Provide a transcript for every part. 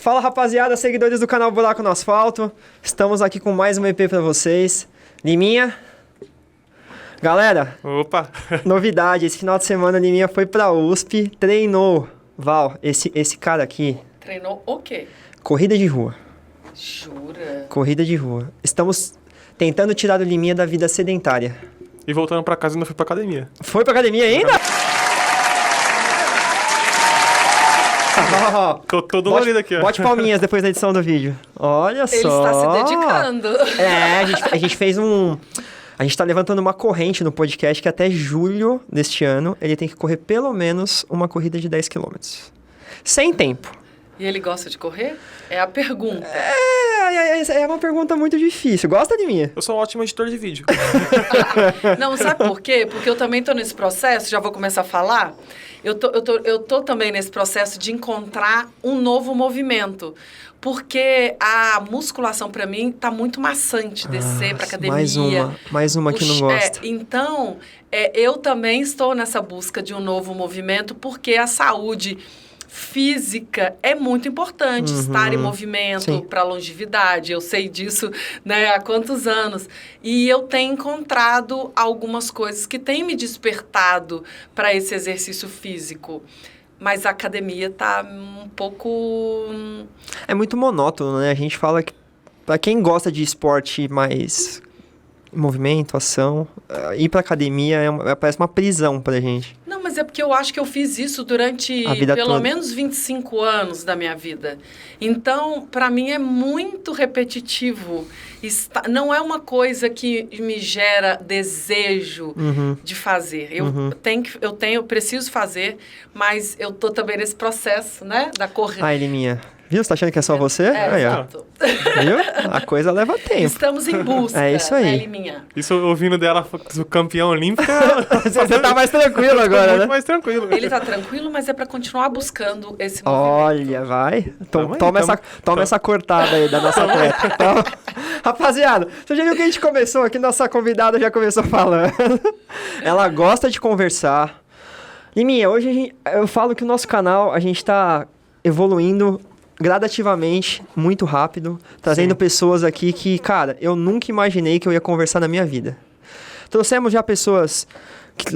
Fala, rapaziada, seguidores do canal Buraco no Asfalto. Estamos aqui com mais um EP pra vocês. Liminha. Galera, Opa! novidade, esse final de semana a Liminha foi pra USP, treinou. Val, esse cara aqui... Treinou o quê? Corrida de rua. Jura? Corrida de rua. Estamos tentando tirar o Liminha da vida sedentária. E voltando pra casa, ainda fui pra academia. Foi pra academia ainda? Tô todo dolorido aqui, ó. Bote palminhas depois da edição do vídeo. Olha só. Ele está se dedicando. É, a gente fez um... A gente tá levantando uma corrente no podcast que até julho deste ano ele tem que correr pelo menos uma corrida de 10 km. Sem tempo. E ele gosta de correr? É a pergunta. É uma pergunta muito difícil. Gosta de mim? Eu sou um ótimo editor de vídeo. Não, sabe por quê? Porque eu também tô nesse processo, já vou começar a falar. Eu tô também nesse processo de encontrar um novo movimento. Porque a musculação, pra mim, tá muito maçante descer pra academia. Mais uma que não gosta. Então, eu também estou nessa busca de um novo movimento, porque a saúde física é muito importante, estar em movimento para longevidade. Eu sei disso, né, há quantos anos. E eu tenho encontrado algumas coisas que têm me despertado para esse exercício físico. Mas a academia tá um pouco... É muito monótono, né? A gente fala que para quem gosta de esporte mais movimento, ação, ir pra academia parece uma prisão pra gente. Não, mas é porque eu acho que eu fiz isso durante pelo menos 25 anos da minha vida. Então, para mim é muito repetitivo. Não é uma coisa que me gera desejo de fazer. Eu preciso fazer, mas eu tô também nesse processo, né, da corrida. Ai, Liminha. Viu? Você tá achando que é só você? Exato. Viu? A coisa leva tempo. Estamos em busca. É isso aí. Né, Liminha? Isso ouvindo dela, o campeão olímpico. Você tá mais tranquilo agora, muito né? mais tranquilo. Ele tá tranquilo, mas é pra continuar buscando esse movimento. Olha, vai. Toma essa cortada aí da nossa atleta. Então, rapaziada, você já viu que a gente começou aqui? Nossa convidada já começou falando. Ela gosta de conversar. Liminha, hoje eu falo que o nosso canal, a gente tá evoluindo gradativamente, muito rápido, trazendo pessoas aqui que, cara, eu nunca imaginei que eu ia conversar na minha vida. Trouxemos já pessoas que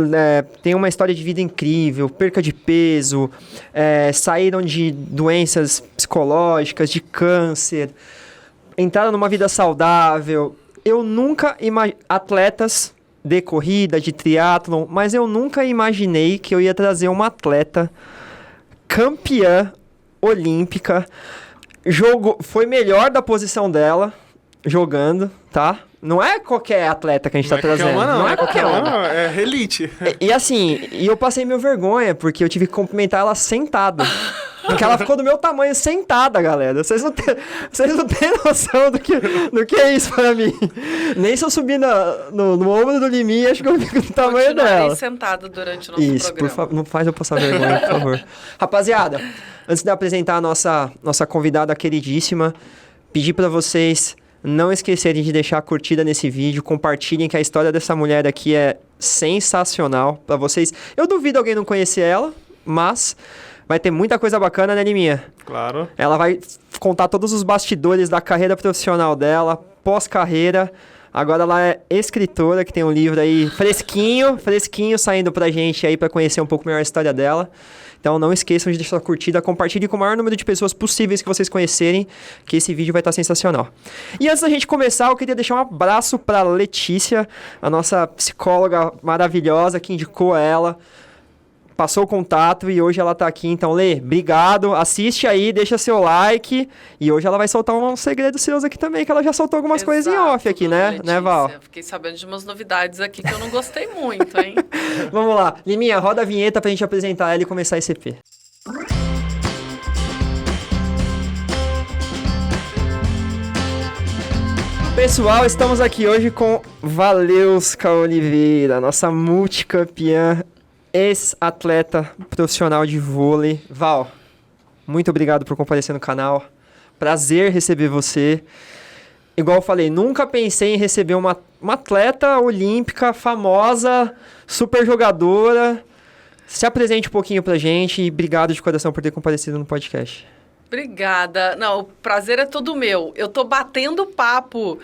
têm uma história de vida incrível, perca de peso, saíram de doenças psicológicas, de câncer, entraram numa vida saudável. Eu nunca atletas de corrida, de triatlon, mas eu nunca imaginei que eu ia trazer uma atleta campeã olímpica, foi melhor da posição dela jogando, tá? Não é qualquer atleta que a gente tá trazendo. Não é qualquer uma. Não, é elite. E assim, eu passei meio vergonha, porque eu tive que cumprimentar ela sentada. Porque ela ficou do meu tamanho sentada, galera. Vocês não têm noção do que é isso pra mim. Nem se eu subir no ombro do Liminha, acho que eu fico do tamanho dela. Continuarei sentada durante o nosso programa. Isso, por favor, não faz eu passar vergonha, por favor. Rapaziada, antes de apresentar a nossa convidada queridíssima, pedir pra vocês não esquecerem de deixar a curtida nesse vídeo, compartilhem que a história dessa mulher aqui é sensacional pra vocês. Eu duvido alguém não conhecer ela, mas... vai ter muita coisa bacana, né, Liminha? Claro. Ela vai contar todos os bastidores da carreira profissional dela, pós-carreira. Agora ela é escritora, que tem um livro aí fresquinho saindo pra gente aí pra conhecer um pouco melhor a história dela. Então não esqueçam de deixar a curtida, compartilhe com o maior número de pessoas possíveis que vocês conhecerem, que esse vídeo vai estar sensacional. E antes da gente começar, eu queria deixar um abraço pra Letícia, a nossa psicóloga maravilhosa que indicou ela. Passou o contato e hoje ela tá aqui. Então, Lê, obrigado. Assiste aí, deixa seu like. E hoje ela vai soltar uns segredos seus aqui também, que ela já soltou algumas coisas em off aqui, né? Letícia. Né, Val? Fiquei sabendo de umas novidades aqui que eu não gostei muito, hein? Vamos lá. Liminha, roda a vinheta pra gente apresentar ela e começar esse EP. Pessoal, estamos aqui hoje com Valeuska Oliveira, nossa multicampeã, ex-atleta profissional de vôlei. Val, muito obrigado por comparecer no canal. Prazer receber você. Igual eu falei, nunca pensei em receber uma atleta olímpica famosa, super jogadora. Se apresente um pouquinho pra gente e obrigado de coração por ter comparecido no podcast. Obrigada. Não, o prazer é todo meu. Eu tô batendo papo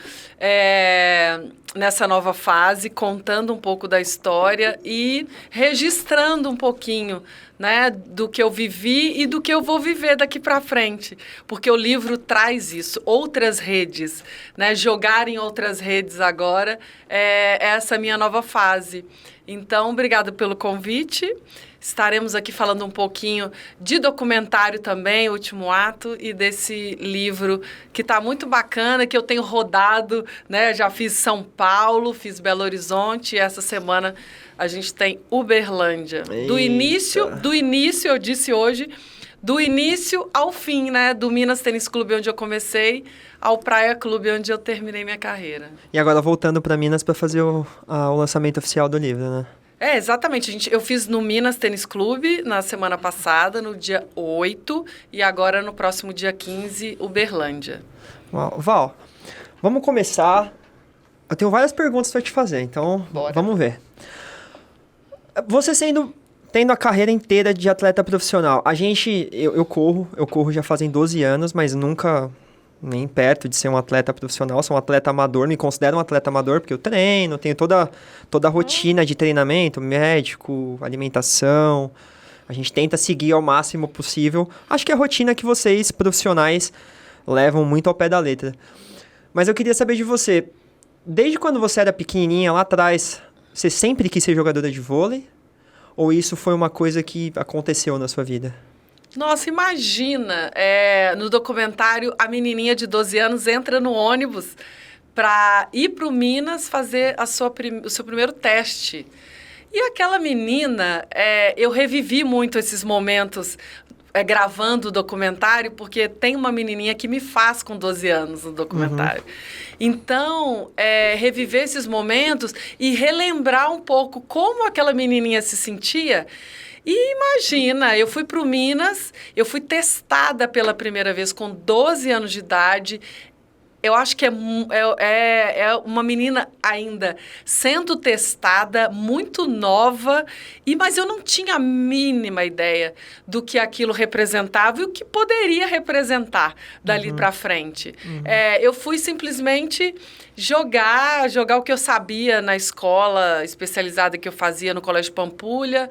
nessa nova fase, contando um pouco da história e registrando um pouquinho, né, do que eu vivi e do que eu vou viver daqui para frente. Porque o livro traz isso, outras redes, né? Jogar em outras redes agora é essa minha nova fase. Então, obrigada pelo convite. Estaremos aqui falando um pouquinho de documentário também, Último Ato, e desse livro que está muito bacana, que eu tenho rodado, né? Já fiz São Paulo, fiz Belo Horizonte, e essa semana a gente tem Uberlândia. Do início, eu disse hoje, do início ao fim, né? Do Minas Tênis Clube, onde eu comecei, ao Praia Clube, onde eu terminei minha carreira. E agora voltando para Minas para fazer o lançamento oficial do livro, né? Exatamente. Eu fiz no Minas Tênis Clube na semana passada, no dia 8, e agora no próximo dia 15, Uberlândia. Val, vamos começar. Eu tenho várias perguntas para te fazer, então Bora. Vamos ver. Você tendo a carreira inteira de atleta profissional, eu corro já fazem 12 anos, mas nunca nem perto de ser um atleta profissional, sou um atleta amador, me considero um atleta amador, porque eu treino, tenho toda a rotina de treinamento, médico, alimentação, a gente tenta seguir ao máximo possível. Acho que é a rotina que vocês, profissionais, levam muito ao pé da letra. Mas eu queria saber de você, desde quando você era pequenininha, lá atrás, você sempre quis ser jogadora de vôlei? Ou isso foi uma coisa que aconteceu na sua vida? Nossa, imagina, no documentário, a menininha de 12 anos entra no ônibus para ir para o Minas fazer o seu primeiro teste. E aquela menina, eu revivi muito esses momentos gravando o documentário, porque tem uma menininha que me faz com 12 anos no documentário. Então, reviver esses momentos e relembrar um pouco como aquela menininha se sentia. E imagina, eu fui para o Minas, eu fui testada pela primeira vez com 12 anos de idade. Eu acho que é uma menina ainda sendo testada, muito nova, mas eu não tinha a mínima ideia do que aquilo representava e o que poderia representar dali para frente. Eu fui simplesmente jogar o que eu sabia na escola especializada que eu fazia no Colégio Pampulha.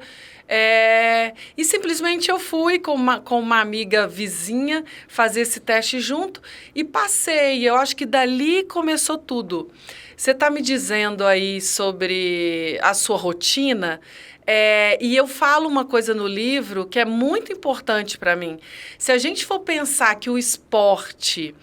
E simplesmente eu fui com uma amiga vizinha fazer esse teste junto e passei. Eu acho que dali começou tudo. Você está me dizendo aí sobre a sua rotina, e eu falo uma coisa no livro que é muito importante para mim. Se a gente for pensar que o esporte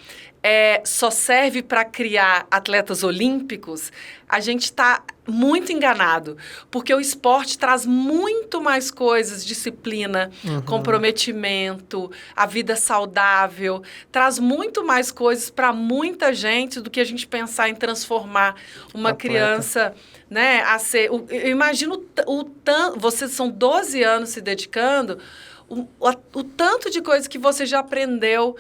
só serve para criar atletas olímpicos, a gente está muito enganado, porque o esporte traz muito mais coisas, disciplina, comprometimento, a vida saudável, traz muito mais coisas para muita gente do que a gente pensar em transformar uma criança, né, a ser... Eu imagino vocês são 12 anos se dedicando, o tanto de coisa que você já aprendeu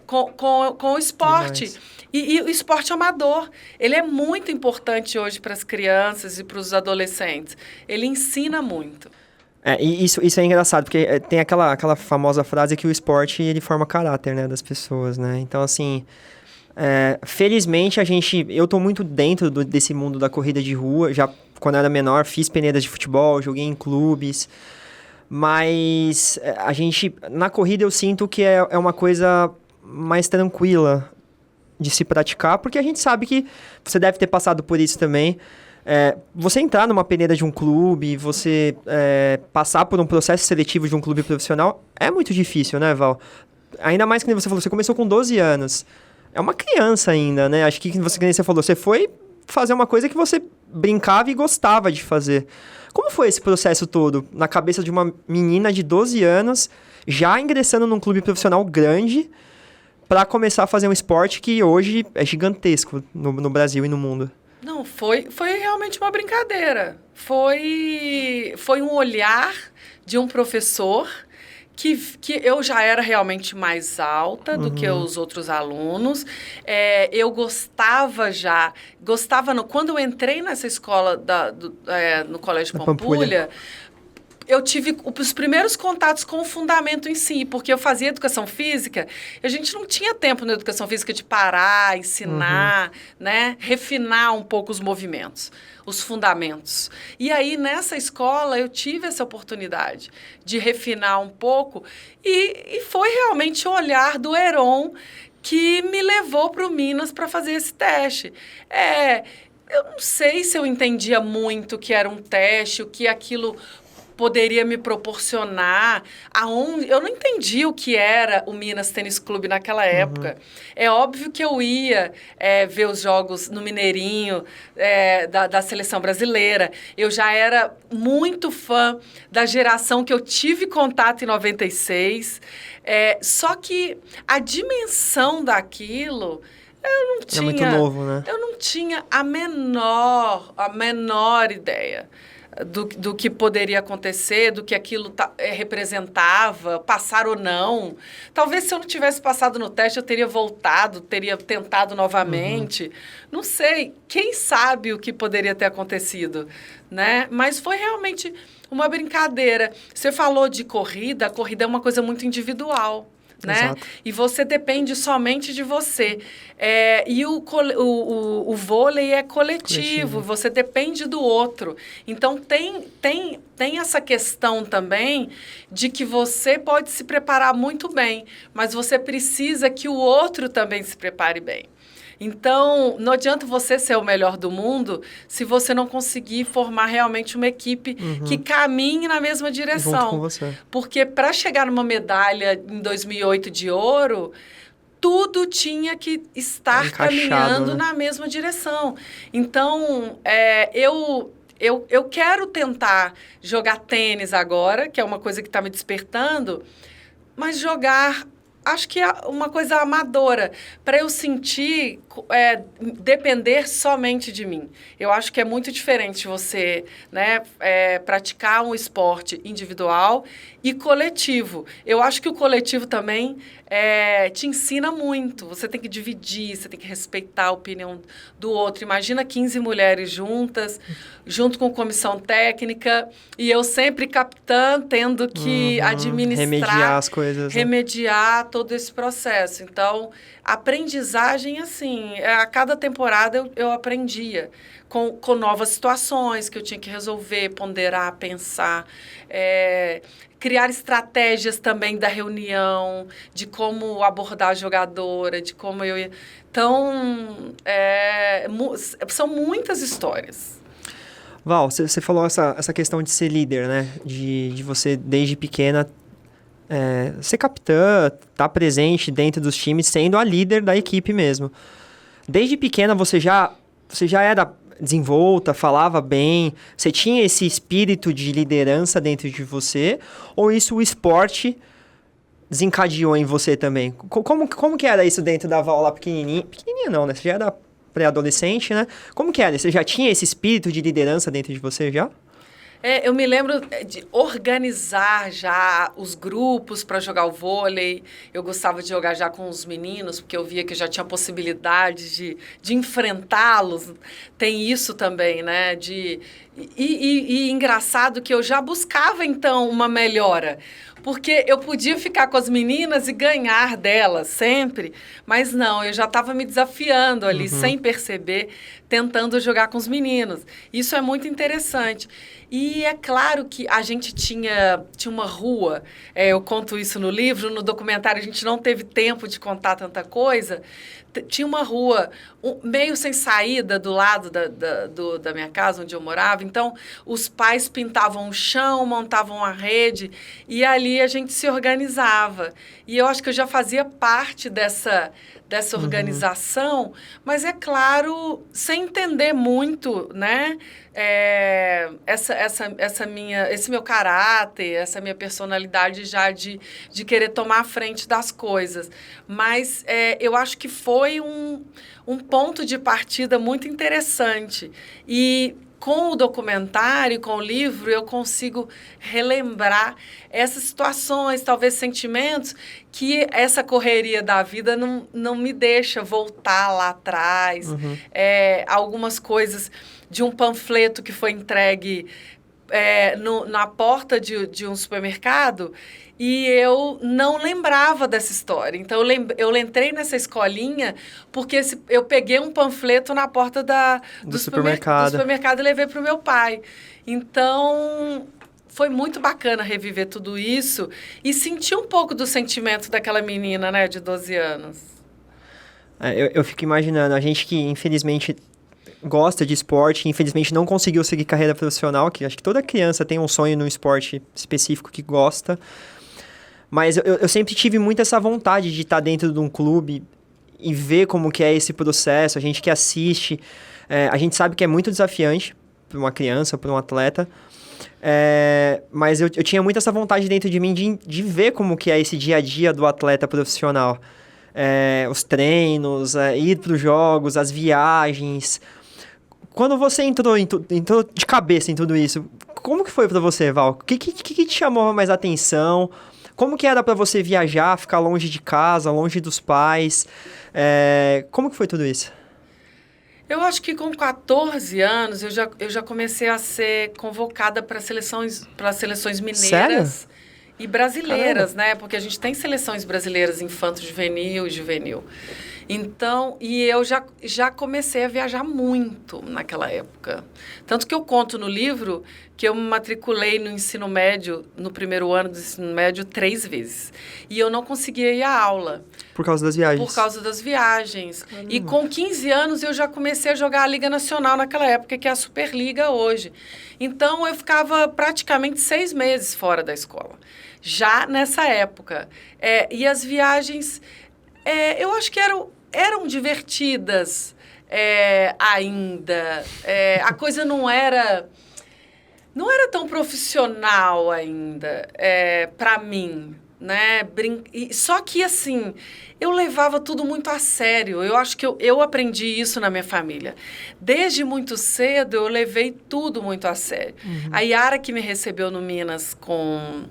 com o esporte. E o esporte amador, ele é muito importante hoje para as crianças e para os adolescentes. Ele ensina muito. E isso é engraçado, porque tem aquela famosa frase que o esporte ele forma caráter, né, das pessoas, né? Então, assim, felizmente eu tô muito dentro desse mundo da corrida de rua. Já quando eu era menor, fiz peneiras de futebol, joguei em clubes. Mas na corrida eu sinto que é uma coisa mais tranquila de se praticar, porque a gente sabe que você deve ter passado por isso também. Você entrar numa peneira de um clube, você passar por um processo seletivo de um clube profissional, é muito difícil, né, Val? Ainda mais que nem você falou, você começou com 12 anos. É uma criança ainda, né? Acho que nem você falou, você foi fazer uma coisa que você brincava e gostava de fazer. Como foi esse processo todo na cabeça de uma menina de 12 anos, já ingressando num clube profissional grande, para começar a fazer um esporte que hoje é gigantesco no Brasil e no mundo? Não, foi realmente uma brincadeira. Foi um olhar de um professor que eu já era realmente mais alta do que os outros alunos. Eu gostava quando eu entrei nessa escola no Colégio Pampulha, eu tive os primeiros contatos com o fundamento em si, porque eu fazia educação física, e a gente não tinha tempo na educação física de parar, ensinar, né? Refinar um pouco os movimentos, os fundamentos. E aí, nessa escola, eu tive essa oportunidade de refinar um pouco, e foi realmente o olhar do Heron que me levou para o Minas para fazer esse teste. Eu não sei se eu entendia muito o que era um teste, o que aquilo poderia me proporcionar, eu não entendi o que era o Minas Tênis Clube naquela época. É óbvio que eu ia ver os jogos no Mineirinho da seleção brasileira. Eu já era muito fã da geração que eu tive contato em 96. Só que a dimensão daquilo... Eu não tinha... É muito novo, né? Eu não tinha a menor ideia do que poderia acontecer, do que aquilo representava, passar ou não. Talvez se eu não tivesse passado no teste, eu teria voltado, teria tentado novamente. Não sei. Quem sabe o que poderia ter acontecido, né? Mas foi realmente uma brincadeira. Você falou de corrida, a corrida é uma coisa muito individual. Né? Exato. E você depende somente de você. E o vôlei é coletivo, você depende do outro. Então, tem essa questão também de que você pode se preparar muito bem, mas você precisa que o outro também se prepare bem. Então, não adianta você ser o melhor do mundo se você não conseguir formar realmente uma equipe que caminhe na mesma direção. Junto com você. Porque para chegar numa medalha em 2008 de ouro, tudo tinha que estar encaixado, caminhando, né? na mesma direção. Então, eu quero tentar jogar tênis agora, que é uma coisa que está me despertando, mas jogar... Acho que é uma coisa amadora, para eu sentir depender somente de mim. Eu acho que é muito diferente você, né, praticar um esporte individual e coletivo. Eu acho que o coletivo também te ensina muito. Você tem que dividir, você tem que respeitar a opinião do outro. Imagina 15 mulheres juntas, junto com comissão técnica, e eu sempre capitã, tendo que administrar... Remediar as coisas. Remediar todo esse processo. Então, aprendizagem, assim, a cada temporada eu aprendia com novas situações que eu tinha que resolver, ponderar, pensar, criar estratégias também da reunião, de como abordar a jogadora, de como eu ia... Então, são muitas histórias. Val, você falou essa questão de ser líder, né? De você, desde pequena, ser capitã, estar presente dentro dos times, sendo a líder da equipe mesmo. Desde pequena, você já era desenvolta, falava bem, você tinha esse espírito de liderança dentro de você, ou isso o esporte desencadeou em você também? Como que era isso dentro da Val lá pequenininha? Pequenininha não, né? Você já era pré-adolescente, né? Como que era? Você já tinha esse espírito de liderança dentro de você já? Eu me lembro de organizar já os grupos para jogar o vôlei. Eu gostava de jogar já com os meninos, porque eu via que já tinha possibilidade de enfrentá-los. Tem isso também, né? E engraçado que eu já buscava, então, uma melhora. Porque eu podia ficar com as meninas e ganhar delas sempre, mas não, eu já estava me desafiando ali, sem perceber, tentando jogar com os meninos. Isso é muito interessante. E é claro que a gente tinha uma rua, eu conto isso no livro, no documentário a gente não teve tempo de contar tanta coisa. Tinha uma rua meio sem saída do lado da minha casa, onde eu morava. Então, os pais pintavam o chão, montavam a rede, e ali a gente se organizava. E eu acho que eu já fazia parte dessa organização, mas, é claro, sem entender muito, né? Esse meu caráter, essa minha personalidade já de querer tomar a frente das coisas. Mas eu acho que foi um ponto de partida muito interessante. E com o documentário, com o livro, eu consigo relembrar essas situações, talvez sentimentos, que essa correria da vida não me deixa voltar lá atrás. Algumas coisas de um panfleto que foi entregue na porta de um supermercado e eu não lembrava dessa história. Então, eu entrei nessa escolinha porque eu peguei um panfleto na porta do supermercado e levei para o meu pai. Então, foi muito bacana reviver tudo isso e sentir um pouco do sentimento daquela menina, né, de 12 anos. Eu fico imaginando, a gente que, infelizmente, gosta de esporte, infelizmente não conseguiu seguir carreira profissional, que acho que toda criança tem um sonho num esporte específico que gosta. Mas eu sempre tive muito essa vontade de estar dentro de um clube e ver como que é esse processo. A gente que assiste, a gente sabe que é muito desafiante para uma criança, para um atleta. Mas eu tinha muito essa vontade dentro de mim de ver como que é esse dia a dia do atleta profissional. Os treinos, ir para os jogos, as viagens. Quando você entrou de cabeça em tudo isso, como que foi para você, Val? O que te chamou mais atenção? Como que era para você viajar, ficar longe de casa, longe dos pais? Como que foi tudo isso? Eu acho que com 14 anos eu já comecei a ser convocada para seleções mineiras. Sério? E brasileiras, né? Porque a gente tem seleções brasileiras infanto-juvenil e juvenil. Então, e eu já comecei a viajar muito naquela época. Tanto que eu conto no livro que eu me matriculei no ensino médio, no primeiro ano do ensino médio, 3 vezes. E eu não conseguia ir à aula. Por causa das viagens? Por causa das viagens. Caramba. E com 15 anos eu já comecei a jogar a Liga Nacional naquela época, que é a Superliga hoje. Então, eu ficava praticamente 6 meses fora da escola. Já nessa época. E as viagens, eu acho que eram divertidas ainda. A coisa não era tão profissional ainda para mim, né? Só que, assim, eu levava tudo muito a sério. Eu acho que eu aprendi isso na minha família. Desde muito cedo, eu levei tudo muito a sério. Uhum. A Yara, que me recebeu no Minas com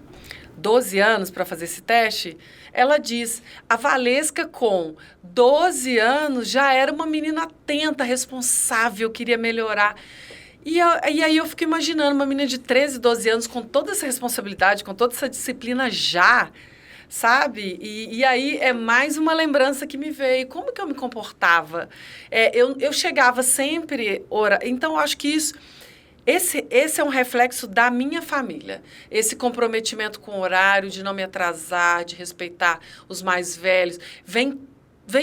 12 anos para fazer esse teste, ela diz, a Valesca com 12 anos já era uma menina atenta, responsável, queria melhorar. E aí eu fico imaginando uma menina de 13, 12 anos com toda essa responsabilidade, com toda essa disciplina já, sabe? E aí é mais uma lembrança que me veio. Como que eu me comportava? Eu chegava sempre... Então, eu acho que isso... Esse é um reflexo da minha família. Esse comprometimento com o horário, de não me atrasar, de respeitar os mais velhos. Vem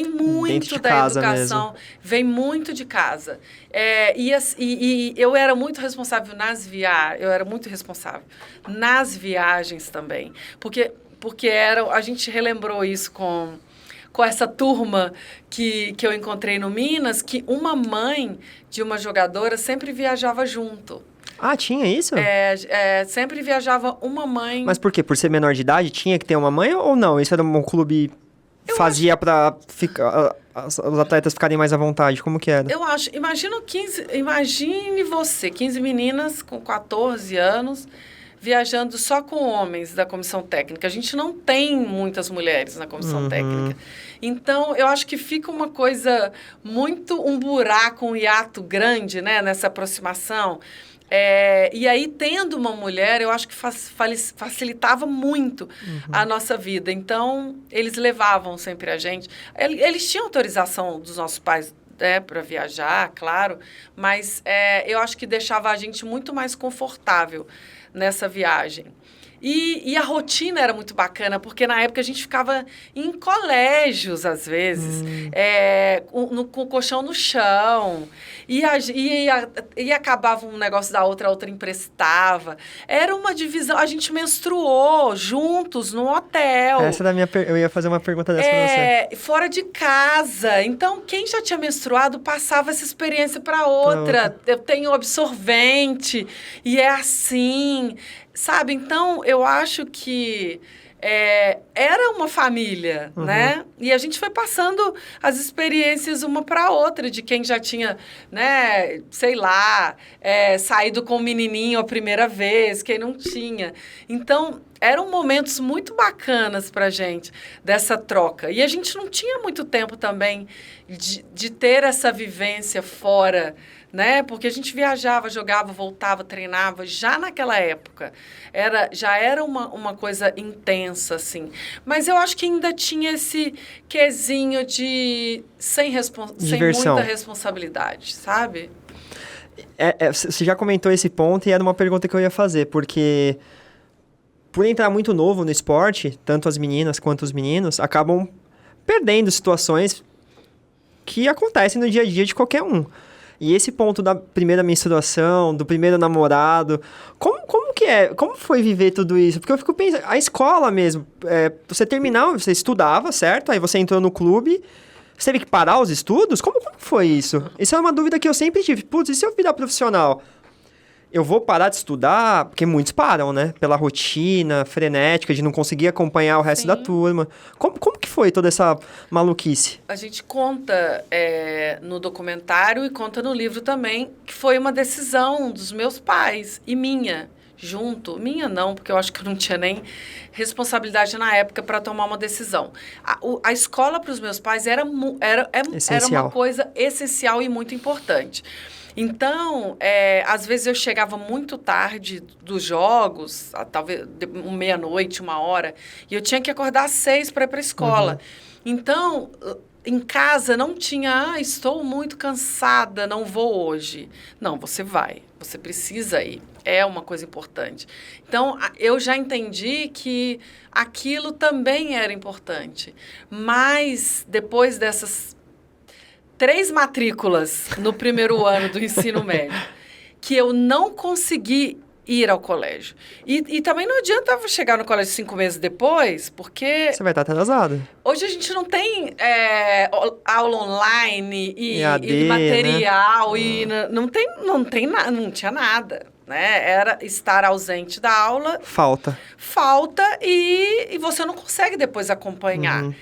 muito da educação, vem muito de casa. E eu era muito responsável nas viagens também. Porque a gente relembrou isso com essa turma que eu encontrei no Minas, que uma mãe de uma jogadora sempre viajava junto. Ah, tinha isso? Sempre viajava uma mãe. Mas por quê? Por ser menor de idade, tinha que ter uma mãe ou não? Isso era um clube fazia para os atletas ficarem mais à vontade? Como que era? Eu acho. Imagine você, 15 meninas com 14 anos... viajando só com homens da comissão técnica. A gente não tem muitas mulheres na comissão técnica. Então, eu acho que fica uma coisa um buraco, um hiato grande, né, nessa aproximação. E aí, tendo uma mulher, eu acho que facilitava muito a nossa vida. Então, eles levavam sempre a gente. Eles tinham autorização dos nossos pais, para viajar, claro, mas eu acho que deixava a gente muito mais confortável nessa viagem. E a rotina era muito bacana, porque na época a gente ficava em colégios, às vezes, com o colchão no chão, e acabava um negócio da outra, a outra emprestava. Era uma divisão, a gente menstruou juntos no hotel. Eu ia fazer uma pergunta dessa pra você. Fora de casa. Então, quem já tinha menstruado passava essa experiência para outra. Eu tenho absorvente, e é assim... Sabe? Então, eu acho que era uma família, né? E a gente foi passando as experiências uma para outra, de quem já tinha, né, sei lá, saído com o menininho a primeira vez, quem não tinha. Então, eram momentos muito bacanas pra gente, dessa troca. E a gente não tinha muito tempo também de ter essa vivência fora, né? Porque a gente viajava, jogava, voltava, treinava, já naquela época. Já era uma coisa intensa, assim. Mas eu acho que ainda tinha esse quesinho de sem muita responsabilidade, sabe? Você já comentou esse ponto e era uma pergunta que eu ia fazer, porque por entrar muito novo no esporte, tanto as meninas quanto os meninos acabam perdendo situações que acontecem no dia a dia de qualquer um. E esse ponto da primeira menstruação, do primeiro namorado, como que é? Como foi viver tudo isso? Porque eu fico pensando, a escola mesmo, você terminava, você estudava, certo? Aí você entrou no clube, você teve que parar os estudos? Como foi isso? Isso é uma dúvida que eu sempre tive. Putz, e se eu virar profissional? Eu vou parar de estudar? Porque muitos param, né? Pela rotina frenética de não conseguir acompanhar o resto da turma. Como que foi toda essa maluquice? A gente conta no documentário e conta no livro também que foi uma decisão dos meus pais e minha, junto. Minha não, porque eu acho que eu não tinha nem responsabilidade na época para tomar uma decisão. A escola para os meus pais era uma coisa essencial e muito importante. Então, às vezes eu chegava muito tarde dos jogos, talvez meia-noite, 1h, e eu tinha que acordar às 6 para ir para a escola. Uhum. Então, em casa não tinha, estou muito cansada, não vou hoje. Não, você vai, você precisa ir. É uma coisa importante. Então, eu já entendi que aquilo também era importante. Mas, depois dessas 3 matrículas no primeiro ano do ensino médio, que eu não consegui ir ao colégio. E também não adianta chegar no colégio 5 meses depois, porque... Você vai estar atrasado. Hoje a gente não tem aula online e EAD, material, né? E não tinha nada. Né? Era estar ausente da aula. Falta E você não consegue depois acompanhar. Uhum.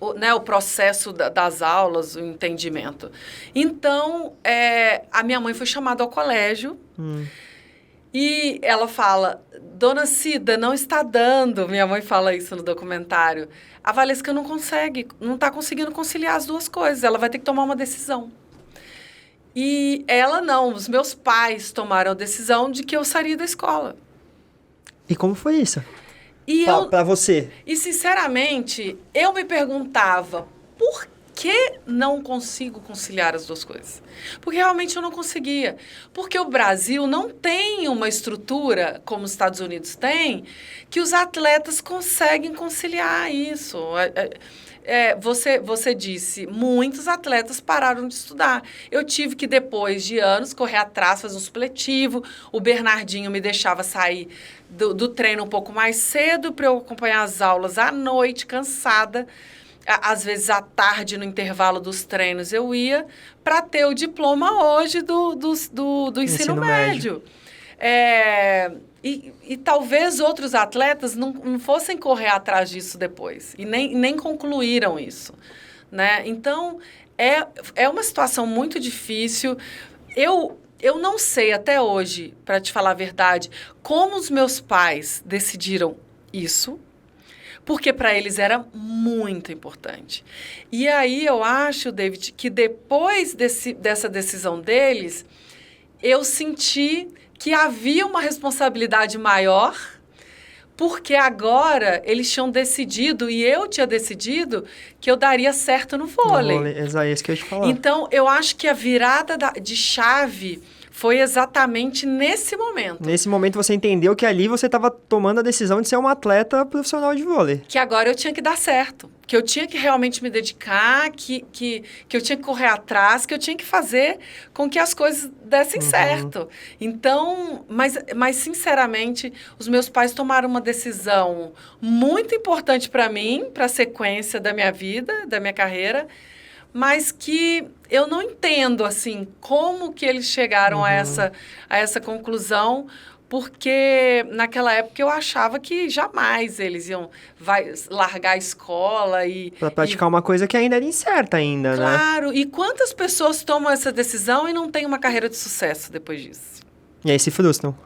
O processo das aulas, o entendimento. Então, a minha mãe foi chamada ao colégio e ela fala, Dona Cida, não está dando, minha mãe fala isso no documentário, a Valesca não está conseguindo conciliar as duas coisas, ela vai ter que tomar uma decisão. E ela não, os meus pais tomaram a decisão de que eu sairia da escola. E como foi isso? Para você? E, sinceramente, eu me perguntava, por que não consigo conciliar as duas coisas? Porque realmente eu não conseguia. Porque o Brasil não tem uma estrutura, como os Estados Unidos têm, que os atletas conseguem conciliar isso. Você disse, muitos atletas pararam de estudar. Eu tive que, depois de anos, correr atrás, fazer um supletivo. O Bernardinho me deixava sair do treino um pouco mais cedo para eu acompanhar as aulas à noite, cansada. Às vezes, à tarde, no intervalo dos treinos, eu ia para ter o diploma hoje do ensino médio. E talvez outros atletas não fossem correr atrás disso depois. E nem concluíram isso. Né? Então, é uma situação muito difícil. Eu não sei até hoje, para te falar a verdade, como os meus pais decidiram isso, porque para eles era muito importante. E aí eu acho, David, que depois dessa decisão deles, eu senti que havia uma responsabilidade maior, porque agora eles tinham decidido, e eu tinha decidido, que eu daria certo no vôlei. É isso que eu ia te falar. Então, eu acho que a virada de chave foi exatamente nesse momento. Nesse momento você entendeu que ali você estava tomando a decisão de ser uma atleta profissional de vôlei. Que agora eu tinha que dar certo. Que eu tinha que realmente me dedicar, que eu tinha que correr atrás, que eu tinha que fazer com que as coisas dessem certo. Então, mas sinceramente, os meus pais tomaram uma decisão muito importante para mim, para a sequência da minha vida, da minha carreira, mas que eu não entendo, assim, como que eles chegaram a essa conclusão, porque naquela época eu achava que jamais eles iam largar a escola e... Para praticar uma coisa que ainda era incerta ainda, claro, né? Claro, e quantas pessoas tomam essa decisão e não têm uma carreira de sucesso depois disso? E aí se frustram.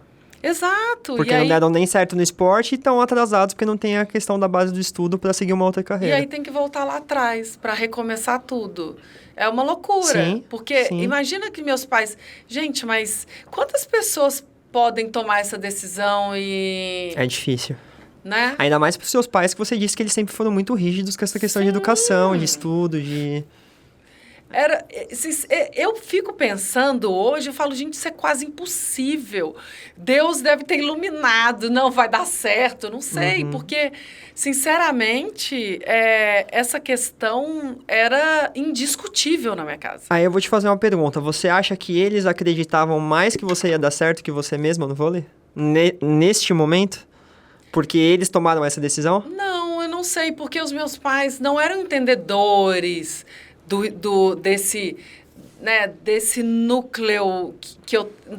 Exato. Porque não deram nem certo no esporte e estão atrasados porque não tem a questão da base do estudo para seguir uma outra E carreira. aí tem que voltar lá atrás para recomeçar tudo. É uma loucura. Sim, porque sim. imagina que meus pais... Gente, mas quantas pessoas podem tomar essa decisão e... É difícil. Né? Ainda mais para os seus pais, que você disse que eles sempre foram muito rígidos com essa questão de educação, de estudo, de... Eu fico pensando hoje, eu falo, gente, isso é quase impossível. Deus deve ter iluminado, não vai dar certo, não sei, porque, sinceramente, essa questão era indiscutível na minha casa. Aí eu vou te fazer uma pergunta. Você acha que eles acreditavam mais que você ia dar certo que você mesma no vôlei? Neste momento? Porque eles tomaram essa decisão? Não, eu não sei, porque os meus pais não eram entendedores desse núcleo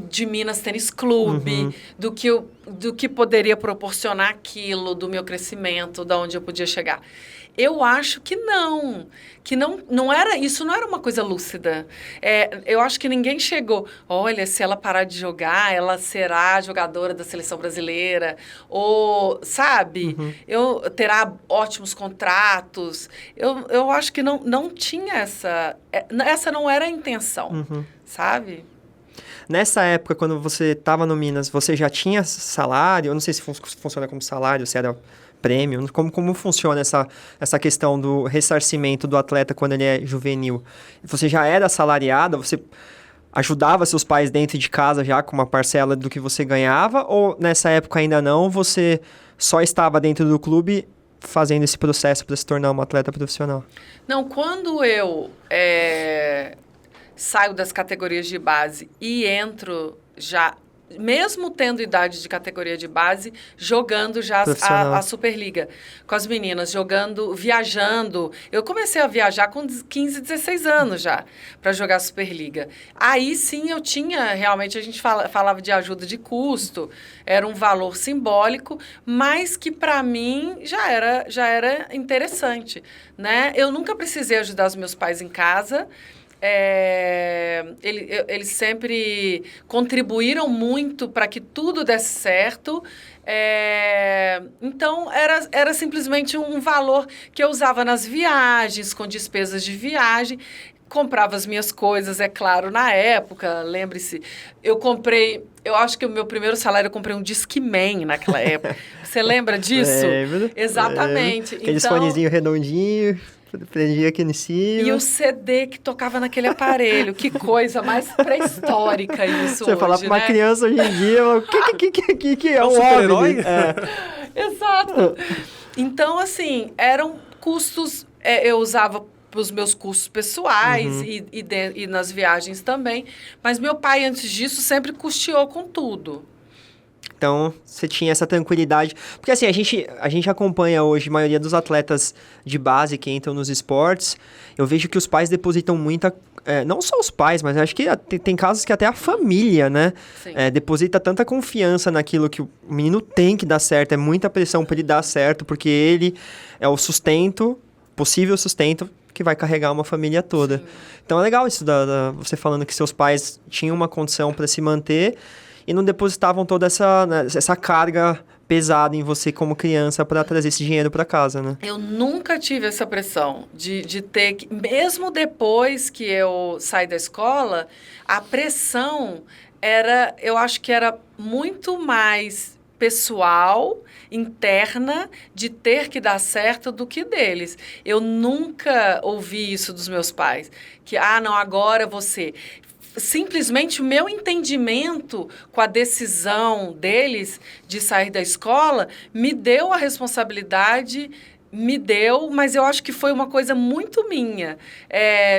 de Minas Tênis Clube, do que poderia proporcionar aquilo, do meu crescimento, da onde eu podia chegar. Eu acho que não era, isso não era uma coisa lúcida. Eu acho que ninguém chegou, olha, se ela parar de jogar, ela será jogadora da seleção brasileira, ou, sabe, terá ótimos contratos. Eu acho que não tinha essa não era a intenção, sabe? Nessa época, quando você estava no Minas, você já tinha salário? Eu não sei se funciona como salário, se era prêmio. Como funciona essa questão do ressarcimento do atleta quando ele é juvenil? Você já era assalariada? Você ajudava seus pais dentro de casa já com uma parcela do que você ganhava? Ou nessa época ainda não, você só estava dentro do clube fazendo esse processo para se tornar uma atleta profissional? Não, quando eu saio das categorias de base e entro já, mesmo tendo idade de categoria de base, jogando já a Superliga com as meninas, viajando. Eu comecei a viajar com 15, 16 anos já, para jogar a Superliga. Aí sim eu tinha, realmente, a gente falava de ajuda de custo, era um valor simbólico, mas que para mim já era interessante, né? Eu nunca precisei ajudar os meus pais em casa. Eles sempre contribuíram muito para que tudo desse certo. Então, era simplesmente um valor que eu usava nas viagens, com despesas de viagem. Comprava as minhas coisas, é claro, na época, lembre-se. Eu acho que o meu primeiro salário, eu comprei um Discman naquela época. Você lembra disso? Lembro. Exatamente. Aqueles fonezinhos redondinhos. Prendia aqui em cima. E o CD que tocava naquele aparelho. Que coisa mais pré-histórica isso. Você falar pra uma criança hoje em dia, o que é um super-herói? Exato. Então, assim, eram custos... eu usava para os meus custos pessoais e nas viagens também. Mas meu pai, antes disso, sempre custeou com tudo. Então, você tinha essa tranquilidade. Porque, assim, a gente acompanha hoje a maioria dos atletas de base que entram nos esportes. Eu vejo que os pais depositam muita... não só os pais, mas acho que tem casos que até a família, né? Deposita tanta confiança naquilo que o menino tem que dar certo. É muita pressão para ele dar certo, porque ele é o sustento, possível sustento, que vai carregar uma família toda. Sim. Então, é legal isso, você falando que seus pais tinham uma condição para se manter... E não depositavam toda essa carga pesada em você como criança para trazer esse dinheiro para casa, né? Eu nunca tive essa pressão de ter que... Mesmo depois que eu saí da escola, a pressão eu acho que era muito mais pessoal, interna, de ter que dar certo do que deles. Eu nunca ouvi isso dos meus pais. Que, não, agora você... Simplesmente o meu entendimento com a decisão deles de sair da escola me deu a responsabilidade, mas eu acho que foi uma coisa muito minha.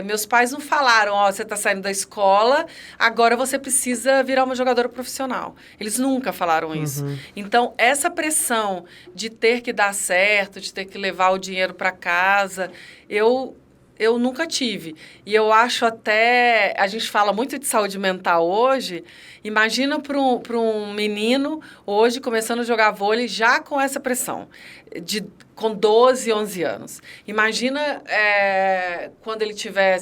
Meus pais não falaram, você está saindo da escola, agora você precisa virar uma jogadora profissional. Eles nunca falaram isso. Então, essa pressão de ter que dar certo, de ter que levar o dinheiro para casa, eu nunca tive. E eu acho até... A gente fala muito de saúde mental hoje. Imagina para um menino hoje começando a jogar vôlei já com essa pressão, com 12, 11 anos. Imagina quando ele tiver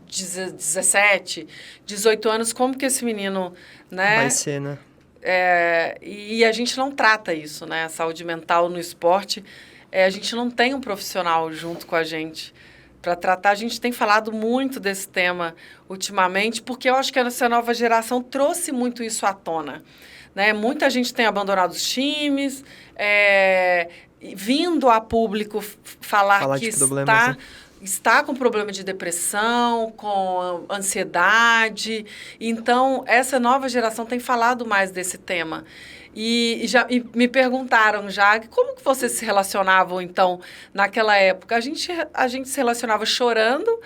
17, 18 anos, como que esse menino... né? Vai ser, né? E a gente não trata isso, né? A saúde mental no esporte, a gente não tem um profissional junto com a gente para tratar. A gente tem falado muito desse tema ultimamente, porque eu acho que essa nova geração trouxe muito isso à tona, né? Muita gente tem abandonado os times, vindo a público falar que está com problema de depressão, com ansiedade. Então, essa nova geração tem falado mais desse tema. E me perguntaram já, como que vocês se relacionavam, então, naquela época? A gente se relacionava chorando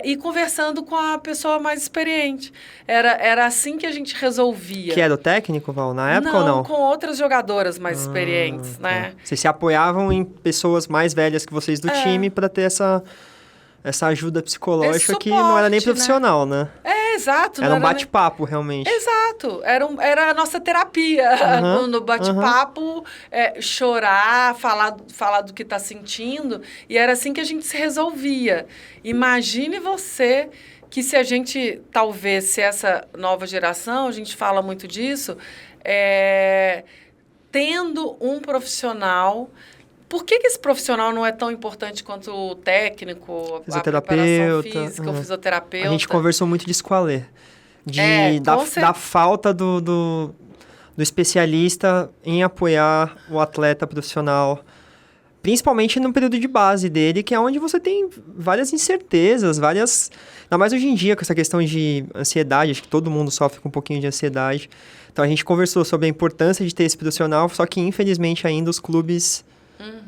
e conversando com a pessoa mais experiente. Era assim que a gente resolvia. Que era o técnico, Val, na época ou não? Não, com outras jogadoras mais experientes, né? Vocês se apoiavam em pessoas mais velhas que vocês do time para ter essa ajuda psicológica suporte, que não era nem profissional, né? Exato. Era um bate-papo, realmente. Exato. Era a nossa terapia. No bate-papo, chorar, falar do que está sentindo. E era assim que a gente se resolvia. Imagine você que se a gente, talvez, se essa nova geração, a gente fala muito disso, tendo um profissional... Por que esse profissional não é tão importante quanto o técnico, a preparação física, o fisioterapeuta? A gente conversou muito disso com a Alê. Da falta do especialista em apoiar o atleta profissional. Principalmente no período de base dele, que é onde você tem várias incertezas, ainda mais hoje em dia, com essa questão de ansiedade, acho que todo mundo sofre com um pouquinho de ansiedade. Então, a gente conversou sobre a importância de ter esse profissional, só que, infelizmente, ainda os clubes...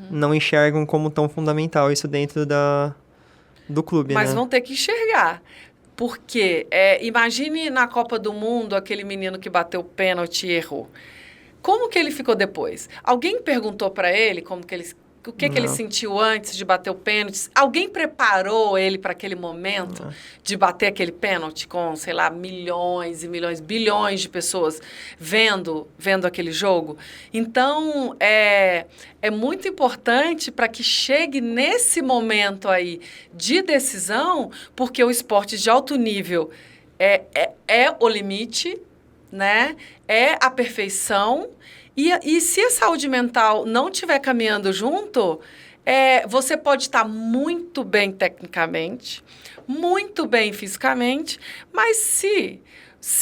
não enxergam como tão fundamental isso dentro do clube, Mas vão ter que enxergar. Porque, imagine na Copa do Mundo aquele menino que bateu o pênalti e errou. Como que ele ficou depois? Alguém perguntou para ele o que ele sentiu antes de bater o pênalti? Alguém preparou ele para aquele momento de bater aquele pênalti com, sei lá, milhões e milhões, bilhões de pessoas vendo aquele jogo? Então, é muito importante para que chegue nesse momento aí de decisão, porque o esporte de alto nível é o limite, né? É a perfeição. E se a saúde mental não estiver caminhando junto, você pode estar muito bem tecnicamente, muito bem fisicamente, mas se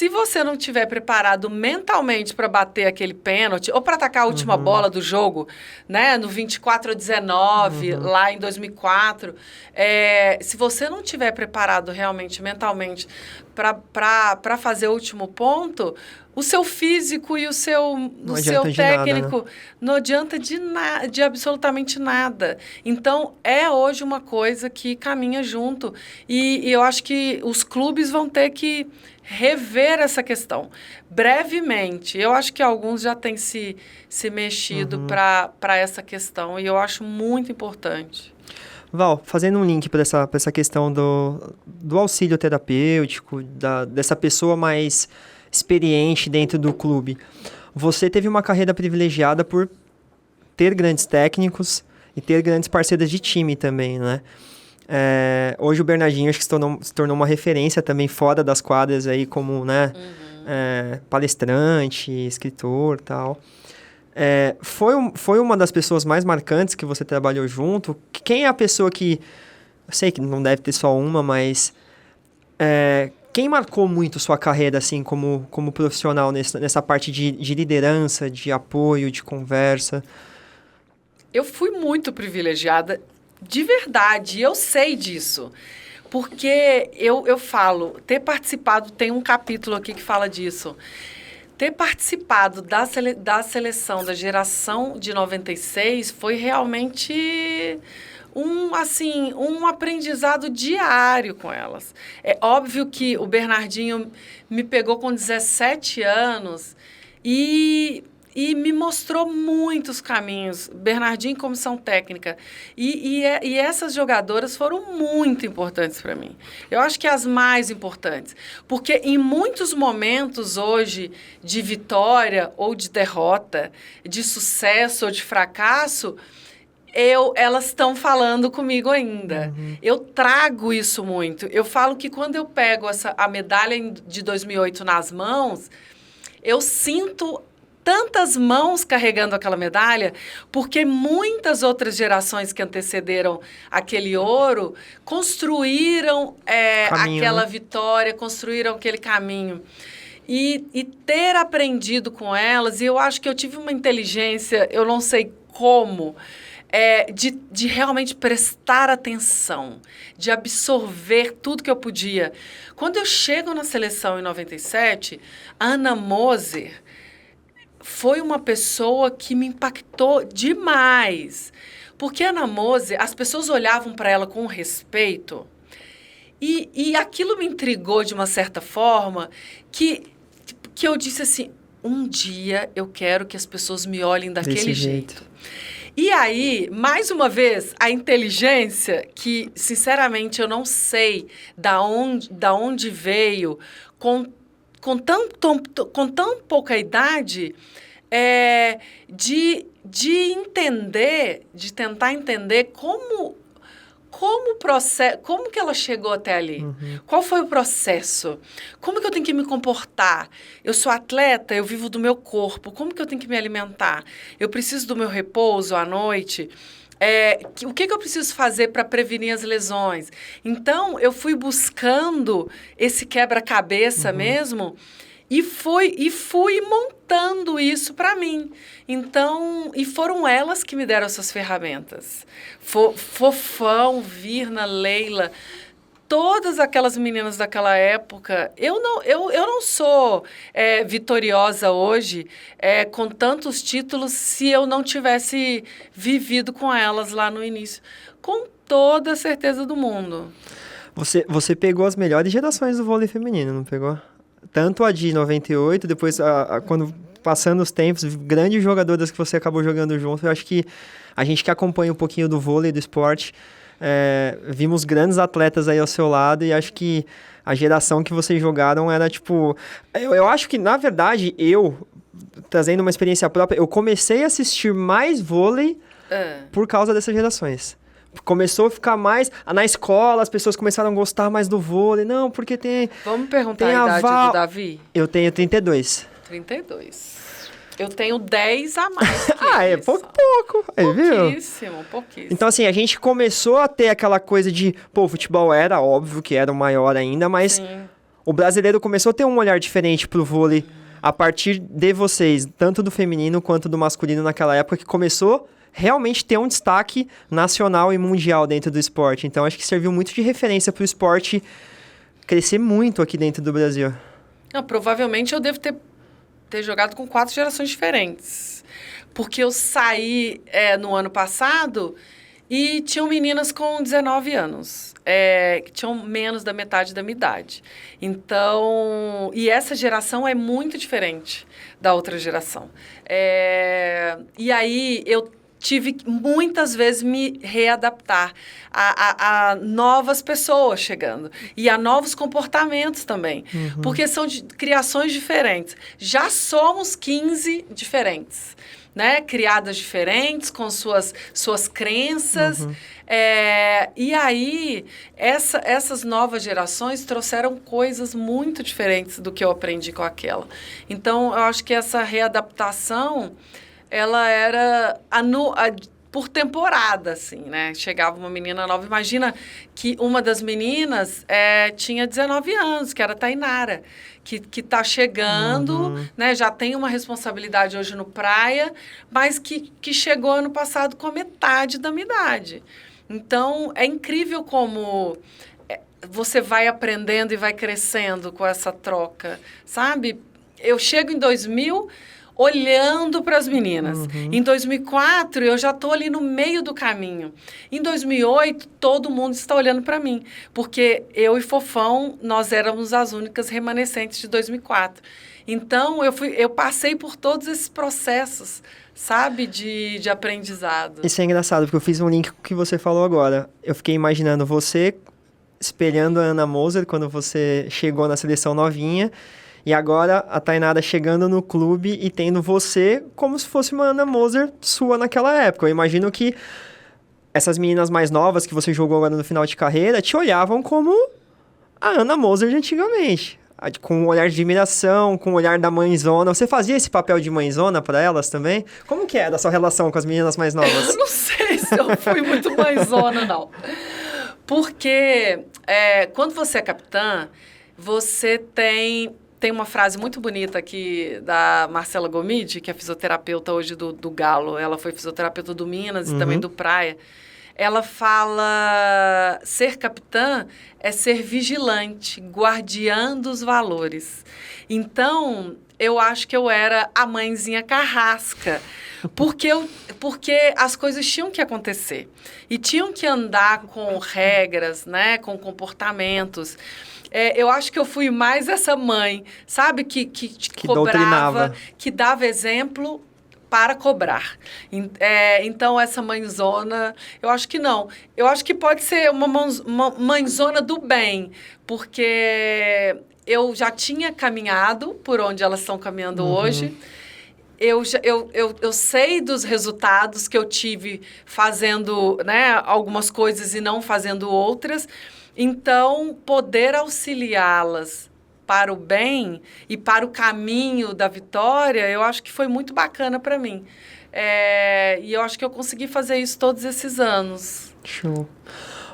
você não estiver preparado mentalmente para bater aquele pênalti ou para atacar a última bola do jogo, né, no 24-19, lá em 2004, se você não estiver preparado realmente mentalmente para fazer o último ponto, o seu físico e o seu técnico não adianta de absolutamente nada. Então, hoje uma coisa que caminha junto. E eu acho que os clubes vão ter que rever essa questão brevemente. Eu acho que alguns já têm se mexido para essa questão, e eu acho muito importante. Val, fazendo um link para essa questão do auxílio terapêutico, dessa pessoa mais experiente dentro do clube, você teve uma carreira privilegiada por ter grandes técnicos e ter grandes parceiras de time também, né? Hoje o Bernardinho acho que se tornou uma referência também fora das quadras aí como, né, palestrante, escritor e tal. Foi uma das pessoas mais marcantes que você trabalhou junto? Quem é a pessoa que... Eu sei que não deve ter só uma, mas... quem marcou muito sua carreira, assim, como profissional nessa parte de liderança, de apoio, de conversa? Eu fui muito privilegiada, de verdade, eu sei disso. Porque eu falo, ter participado, tem um capítulo aqui que fala disso. Ter participado da seleção da geração de 96 foi realmente um aprendizado diário com elas. É óbvio que o Bernardinho me pegou com 17 anos e me mostrou muitos caminhos. Bernardinho, comissão técnica. E essas jogadoras foram muito importantes para mim. Eu acho que as mais importantes. Porque em muitos momentos hoje de vitória ou de derrota, de sucesso ou de fracasso, elas estão falando comigo ainda. Eu trago isso muito. Eu falo que quando eu pego a medalha de 2008 nas mãos... eu sinto tantas mãos carregando aquela medalha, porque muitas outras gerações que antecederam aquele ouro construíram aquela vitória, construíram aquele caminho. E ter aprendido com elas, e eu acho que eu tive uma inteligência, eu não sei como, de realmente prestar atenção, de absorver tudo que eu podia. Quando eu chego na seleção em 97, a Ana Moser foi uma pessoa que me impactou demais. Porque a Ana Moser, as pessoas olhavam para ela com respeito e aquilo me intrigou de uma certa forma que eu disse assim, um dia eu quero que as pessoas me olhem daquele jeito. E aí, mais uma vez, a inteligência, que sinceramente eu não sei da onde veio, com tão pouca idade, de tentar entender como que ela chegou até ali. Qual foi o processo? Como que eu tenho que me comportar? Eu sou atleta, eu vivo do meu corpo. Como que eu tenho que me alimentar? Eu preciso do meu repouso à noite? O que eu preciso fazer para prevenir as lesões? Então, eu fui buscando esse quebra-cabeça mesmo e fui montando isso para mim. Então, e foram elas que me deram essas ferramentas. Fofão, Virna, Leila, todas aquelas meninas daquela época. Eu não sou vitoriosa hoje com tantos títulos se eu não tivesse vivido com elas lá no início. Com toda a certeza do mundo. Você pegou as melhores gerações do vôlei feminino, não pegou? Tanto a de 98, depois quando passando os tempos, grandes jogadoras que você acabou jogando junto. Eu acho que a gente que acompanha um pouquinho do vôlei, do esporte, vimos grandes atletas aí ao seu lado e acho que a geração que vocês jogaram era tipo... Eu acho que, na verdade, trazendo uma experiência própria, eu comecei a assistir mais vôlei por causa dessas gerações. Começou a ficar mais... Na escola, as pessoas começaram a gostar mais do vôlei. Não, porque tem... Vamos perguntar a idade do Davi? Eu tenho 32. 32. Eu tenho 10 a mais que isso. Pouco. Pouquíssimo. Então, assim, a gente começou a ter aquela coisa de... o futebol era óbvio que era o maior ainda, mas Sim. O brasileiro começou a ter um olhar diferente pro vôlei a partir de vocês, tanto do feminino quanto do masculino naquela época, que começou realmente ter um destaque nacional e mundial dentro do esporte. Então, acho que serviu muito de referência pro esporte crescer muito aqui dentro do Brasil. Provavelmente eu devo ter jogado com 4 gerações diferentes. Porque eu saí no ano passado e tinham meninas com 19 anos, que tinham menos da metade da minha idade. Então, e essa geração é muito diferente da outra geração. E aí eu tive que muitas vezes me readaptar a novas pessoas chegando e a novos comportamentos também, porque são criações diferentes. Já somos 15 diferentes, né? Criadas diferentes, com suas crenças. E aí, essas novas gerações trouxeram coisas muito diferentes do que eu aprendi com aquela. Então, eu acho que essa readaptação... ela era por temporada, assim, né? Chegava uma menina nova. Imagina que uma das meninas tinha 19 anos, que era a Tainara, que tá chegando, né? Já tem uma responsabilidade hoje no Praia, mas que chegou ano passado com a metade da minha idade. Então, é incrível como você vai aprendendo e vai crescendo com essa troca, sabe? Eu chego em 2000... olhando para as meninas. Em 2004, eu já estou ali no meio do caminho. Em 2008, todo mundo está olhando para mim, porque eu e Fofão, nós éramos as únicas remanescentes de 2004. Então, eu passei por todos esses processos, sabe, de aprendizado. Isso é engraçado, porque eu fiz um link com o que você falou agora. Eu fiquei imaginando você espelhando a Ana Moser quando você chegou na seleção novinha, e agora a Tainara chegando no clube e tendo você como se fosse uma Ana Moser sua naquela época. Eu imagino que essas meninas mais novas que você jogou agora no final de carreira te olhavam como a Ana Moser de antigamente. com um olhar de admiração, com o olhar da mãezona. Você fazia esse papel de mãezona para elas também? Como que era a sua relação com as meninas mais novas? Eu não sei se eu fui muito mãezona, não. Porque quando você é capitã, você tem uma frase muito bonita aqui da Marcela Gomide, que é fisioterapeuta hoje do Galo. Ela foi fisioterapeuta do Minas e também do Praia. Ela fala, ser capitã é ser vigilante, guardiã dos valores. Então, eu acho que eu era a mãezinha carrasca, porque as coisas tinham que acontecer. E tinham que andar com regras, né, com comportamentos. Eu acho que eu fui mais essa mãe, sabe, que cobrava, doutrinava. Que dava exemplo para cobrar. Então, essa mãezona, eu acho que não. Eu acho que pode ser uma mãezona do bem, porque eu já tinha caminhado por onde elas estão caminhando hoje. Eu sei dos resultados que eu tive fazendo, né, algumas coisas e não fazendo outras. Então, poder auxiliá-las para o bem e para o caminho da vitória, eu acho que foi muito bacana para mim. E eu acho que eu consegui fazer isso todos esses anos. Show.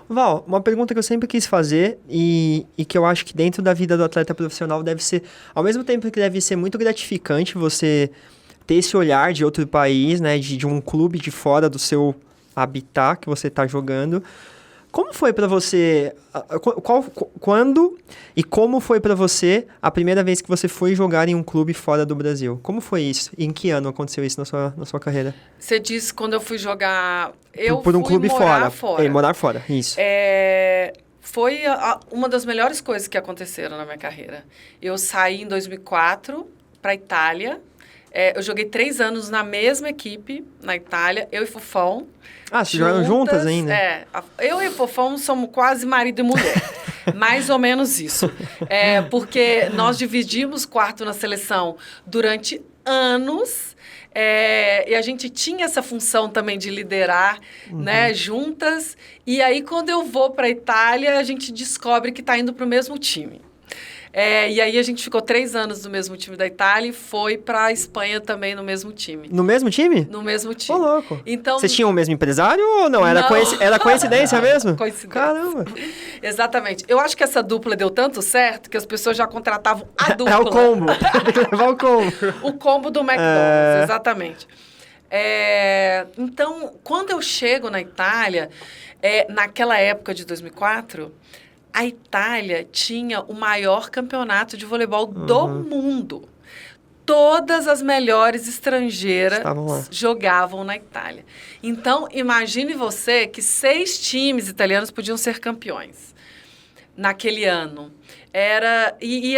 Val, uma pergunta que eu sempre quis fazer e que eu acho que dentro da vida do atleta profissional deve ser, ao mesmo tempo que deve ser muito gratificante você ter esse olhar de outro país, né, de um clube de fora do seu habitat que você está jogando. Como foi para você, quando e como foi para você a primeira vez que você foi jogar em um clube fora do Brasil? Como foi isso? E em que ano aconteceu isso na sua carreira? Você disse quando eu fui jogar... Por um clube morar fora. Morar fora, isso. Foi uma das melhores coisas que aconteceram na minha carreira. Eu saí em 2004 para a Itália. Eu joguei 3 anos na mesma equipe, na Itália, eu e Fofão. Ah, vocês jogaram juntas ainda? Eu e Fofão somos quase marido e mulher. Mais ou menos isso. Porque nós dividimos quarto na seleção durante anos. E a gente tinha essa função também de liderar, né, juntas. E aí, quando eu vou para a Itália, a gente descobre que está indo para o mesmo time. E aí a gente ficou 3 anos no mesmo time da Itália e foi para a Espanha também no mesmo time. No mesmo time? No mesmo time. Ô, louco. Então, vocês tinham o mesmo empresário ou não? Era coincidência mesmo? Coincidência. Caramba. Exatamente. Eu acho que essa dupla deu tanto certo que as pessoas já contratavam a dupla. É o combo. Tem que levar o combo. O combo do McDonald's, exatamente. Então, quando eu chego na Itália, naquela época de 2004... a Itália tinha o maior campeonato de voleibol do mundo. Todas as melhores estrangeiras jogavam na Itália. Então, imagine você que 6 times italianos podiam ser campeões naquele ano.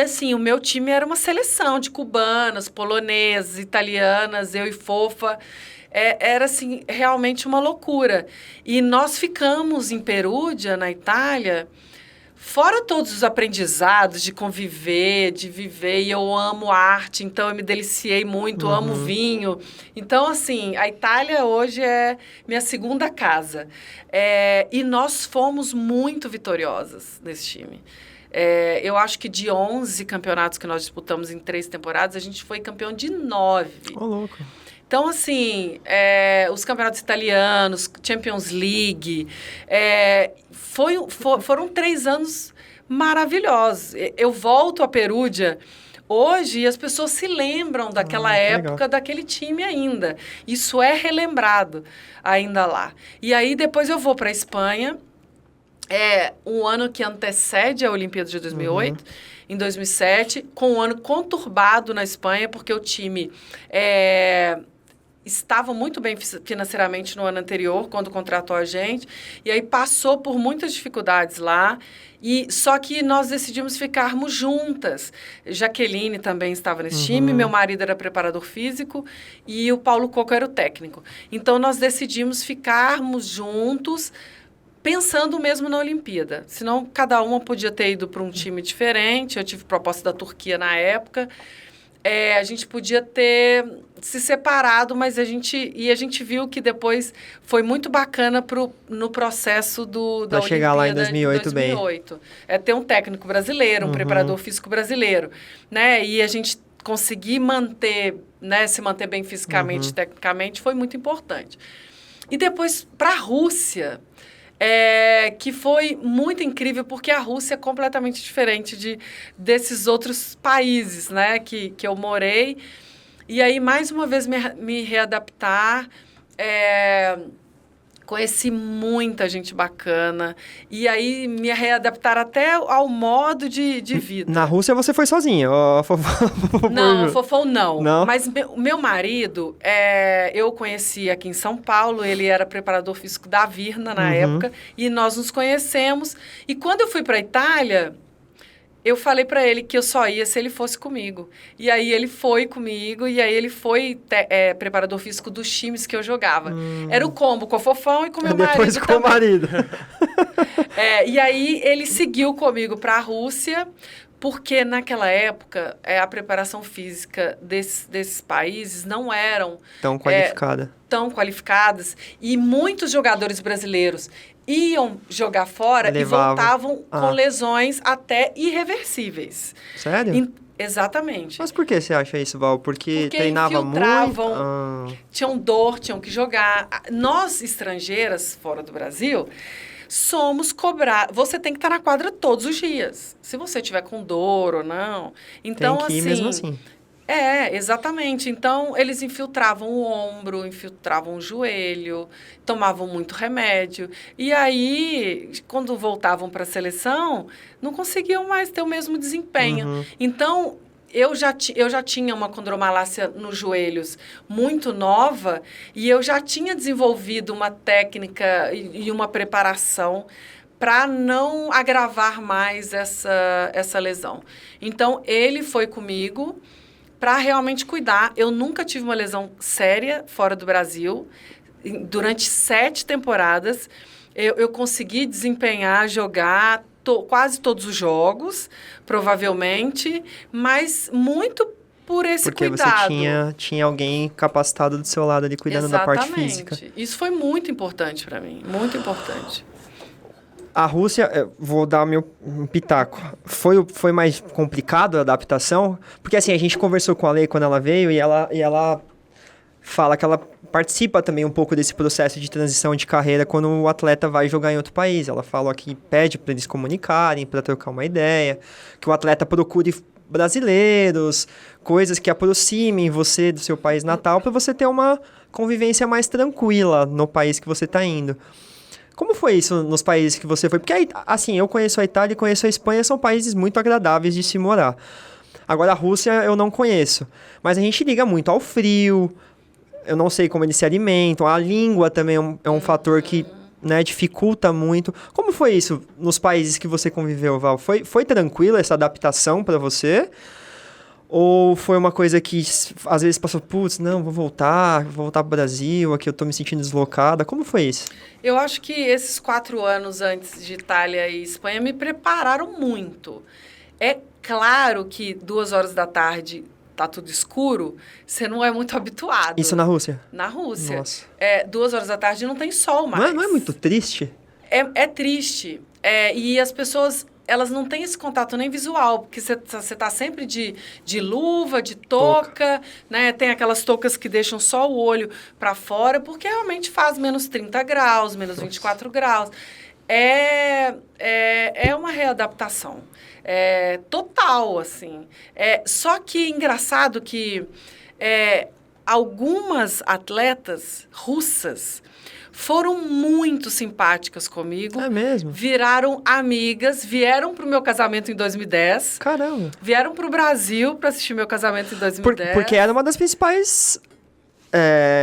Assim, o meu time era uma seleção de cubanas, polonesas, italianas, eu e Fofa. Era, assim, realmente uma loucura. E nós ficamos em Perugia, na Itália... Fora todos os aprendizados de conviver, de viver, e eu amo arte, então eu me deliciei muito, amo vinho. Então, assim, a Itália hoje é minha segunda casa. E nós fomos muito vitoriosas nesse time. Eu acho que de 11 campeonatos que nós disputamos em 3 temporadas, a gente foi campeão de 9. Ô, louco. Então, assim, os campeonatos italianos, Champions League, foram 3 anos maravilhosos. Eu volto a Perugia hoje e as pessoas se lembram daquela época, legal. Daquele time ainda. Isso é relembrado ainda lá. E aí, depois eu vou para a Espanha, um ano que antecede a Olimpíada de 2008, em 2007, com um ano conturbado na Espanha, porque o time... estava muito bem financeiramente no ano anterior, quando contratou a gente, e aí passou por muitas dificuldades lá, só que nós decidimos ficarmos juntas. Jaqueline também estava nesse time, meu marido era preparador físico e o Paulo Coco era o técnico. Então, nós decidimos ficarmos juntos, pensando mesmo na Olimpíada. Senão, cada uma podia ter ido para um time diferente. Eu tive proposta da Turquia na época. a gente podia ter se separado, mas a gente viu que depois foi muito bacana no processo da chegar lá em Olimpíada 2008 de 2008. É ter um técnico brasileiro, um preparador físico brasileiro, né? E a gente conseguir manter, né, se manter bem fisicamente, tecnicamente, foi muito importante. E depois, para a Rússia, que foi muito incrível, porque a Rússia é completamente diferente desses outros países, né, que eu morei. E aí, mais uma vez, me readaptar. Conheci muita gente bacana. E aí, me readaptar até ao modo de vida. Na Rússia, você foi sozinha? Não, Fofão não. Não? Mas meu marido, eu conheci aqui em São Paulo. Ele era preparador físico da Virna na época. E nós nos conhecemos. E quando eu fui para a Itália, eu falei para ele que eu só ia se ele fosse comigo. E aí ele foi comigo, e aí ele foi preparador físico dos times que eu jogava. Era o combo com o Fofão e com o meu marido. Depois com o marido. E aí ele seguiu comigo para a Rússia, porque naquela época a preparação física desses países não eram tão qualificadas. E muitos jogadores brasileiros iam jogar fora e voltavam com lesões até irreversíveis. Sério? Exatamente. Mas por que você acha isso, Val? Porque treinava muito? Tinham dor, tinham que jogar. Nós, estrangeiras, fora do Brasil, somos cobrados. Você tem que estar na quadra todos os dias. Se você tiver com dor ou não. Então, tem que ir mesmo assim. Exatamente. Então, eles infiltravam o ombro, infiltravam o joelho, tomavam muito remédio. E aí, quando voltavam para a seleção, não conseguiam mais ter o mesmo desempenho. Então, eu já tinha uma condromalácia nos joelhos muito nova e eu já tinha desenvolvido uma técnica e uma preparação para não agravar mais essa lesão. Então, ele foi comigo para realmente cuidar. Eu nunca tive uma lesão séria fora do Brasil. Durante 7 temporadas, eu consegui desempenhar, jogar quase todos os jogos, provavelmente, mas muito por esse cuidado. Porque você tinha alguém capacitado do seu lado ali, cuidando da parte física. Isso foi muito importante para mim, muito importante. A Rússia, vou dar meu pitaco, foi mais complicado a adaptação? Porque assim, a gente conversou com a Lei quando ela veio e ela fala que ela participa também um pouco desse processo de transição de carreira quando o atleta vai jogar em outro país. Ela fala que pede para eles comunicarem, para trocar uma ideia, que o atleta procure brasileiros, coisas que aproximem você do seu país natal para você ter uma convivência mais tranquila no país que você está indo. Como foi isso nos países que você foi? Porque, assim, eu conheço a Itália e conheço a Espanha, são países muito agradáveis de se morar. Agora, a Rússia eu não conheço. Mas a gente liga muito ao frio, eu não sei como eles se alimentam, a língua também é um fator que, né, dificulta muito. Como foi isso nos países que você conviveu, Val? Foi tranquila essa adaptação para você? Ou foi uma coisa que às vezes passou, putz, não, vou voltar pro Brasil, aqui eu tô me sentindo deslocada. Como foi isso? Eu acho que esses 4 anos antes de Itália e Espanha me prepararam muito. É claro que 2 horas da tarde tá tudo escuro, você não é muito habituado. Isso na Rússia? Na Rússia. Nossa. 2 horas da tarde não tem sol mais. Não é muito triste? É triste. E as pessoas, elas não têm esse contato nem visual, porque você tá sempre de luva, de touca, né? Tem aquelas toucas que deixam só o olho para fora, porque realmente faz menos 30 graus, menos 24 graus. É uma readaptação total, assim. Só que engraçado que algumas atletas russas foram muito simpáticas comigo. É mesmo? Viraram amigas, vieram pro meu casamento em 2010. Caramba! Vieram pro Brasil para assistir meu casamento em 2010. Porque era uma das principais...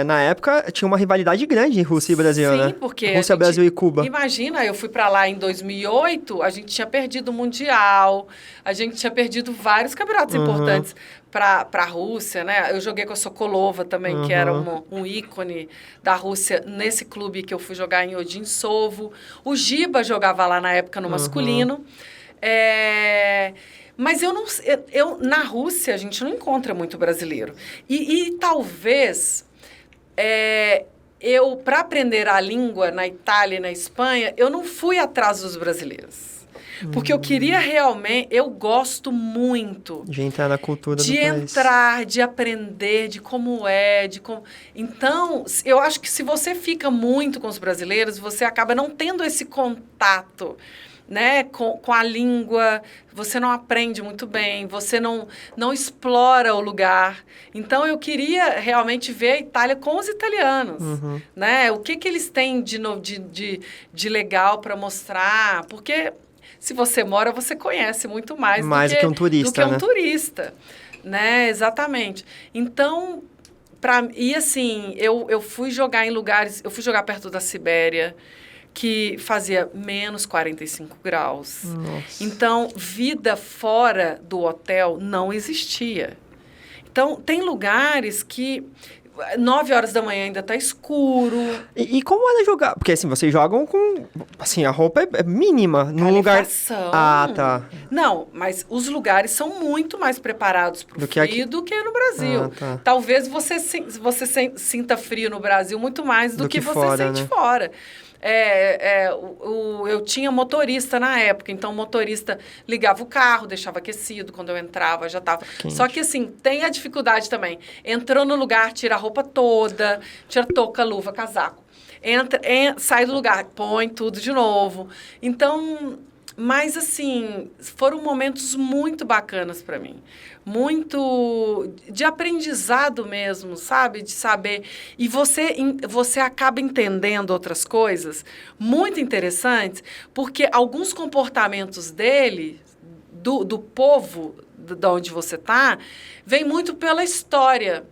na época, tinha uma rivalidade grande em Rússia e Brasil, Sim, né? Sim, porque... Rússia, Brasil e Cuba. Imagina, eu fui para lá em 2008, a gente tinha perdido o Mundial, a gente tinha perdido vários campeonatos importantes para a Rússia, né? Eu joguei com a Sokolova também, que era um ícone da Rússia, nesse clube que eu fui jogar em Odintsovo. O Giba jogava lá na época no masculino. Mas na Rússia, a gente não encontra muito brasileiro. E talvez, para aprender a língua na Itália e na Espanha, eu não fui atrás dos brasileiros. Porque eu queria realmente... Eu gosto muito... De entrar na cultura do país. De entrar, de aprender, de como é, Então, eu acho que se você fica muito com os brasileiros, você acaba não tendo esse contato, né, com a língua, você não aprende muito bem, você não explora o lugar. Então, eu queria realmente ver a Itália com os italianos, né? O que eles têm de legal para mostrar, porque... Se você mora, você conhece muito mais do que um turista, do que um turista, né? Exatamente. Então, e assim, eu fui jogar em lugares... Eu fui jogar perto da Sibéria, que fazia menos 45 graus. Nossa. Então, vida fora do hotel não existia. Então, tem lugares que... 9 horas da manhã ainda tá escuro. E como era jogar? Porque assim, vocês jogam com... Assim, a roupa é mínima. Num lugar... Ah, tá. Não, mas os lugares são muito mais preparados pro frio do que no Brasil. Ah, tá. Talvez você sinta frio no Brasil muito mais do que você fora, sente né? fora. Eu tinha motorista na época, então o motorista ligava o carro, deixava aquecido, quando eu entrava já estava... Só que assim, tem a dificuldade também. Entrou no lugar, tira a roupa toda, tira touca, luva, casaco. Sai do lugar, põe tudo de novo. Então, mas assim, foram momentos muito bacanas para mim. Muito de aprendizado mesmo, sabe? De saber. E você acaba entendendo outras coisas muito interessantes, porque alguns comportamentos dele, do povo de onde você está, vem muito pela história.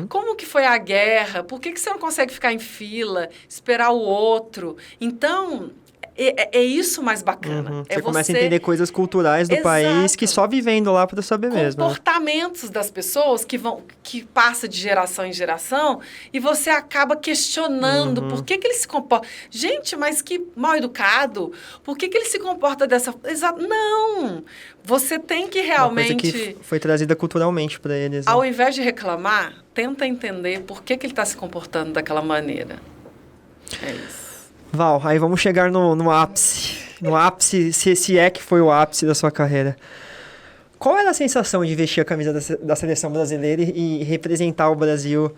Como que foi a guerra? Por que você não consegue ficar em fila, esperar o outro? Então... É isso mais bacana. Você começa a entender coisas culturais do país que só vivendo lá para saber mesmo. Comportamentos das pessoas que passa de geração em geração e você acaba questionando por que ele se comporta. Gente, mas que mal educado. Por que ele se comporta dessa... Não! Você tem que realmente... Uma coisa que foi trazida culturalmente para eles. Né? Ao invés de reclamar, tenta entender por que ele está se comportando daquela maneira. É isso. Val, aí vamos chegar no ápice. No ápice, se é que foi o ápice da sua carreira. Qual era a sensação de vestir a camisa da seleção brasileira e representar o Brasil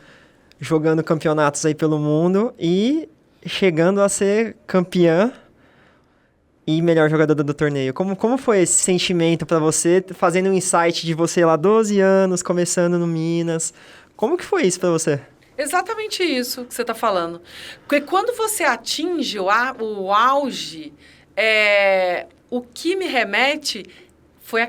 jogando campeonatos aí pelo mundo e chegando a ser campeã e melhor jogadora do torneio? Como foi esse sentimento para você, fazendo um insight de você lá 12 anos, começando no Minas? Como que foi isso para você? Exatamente isso que você está falando. Porque quando você atinge o auge, o que me remete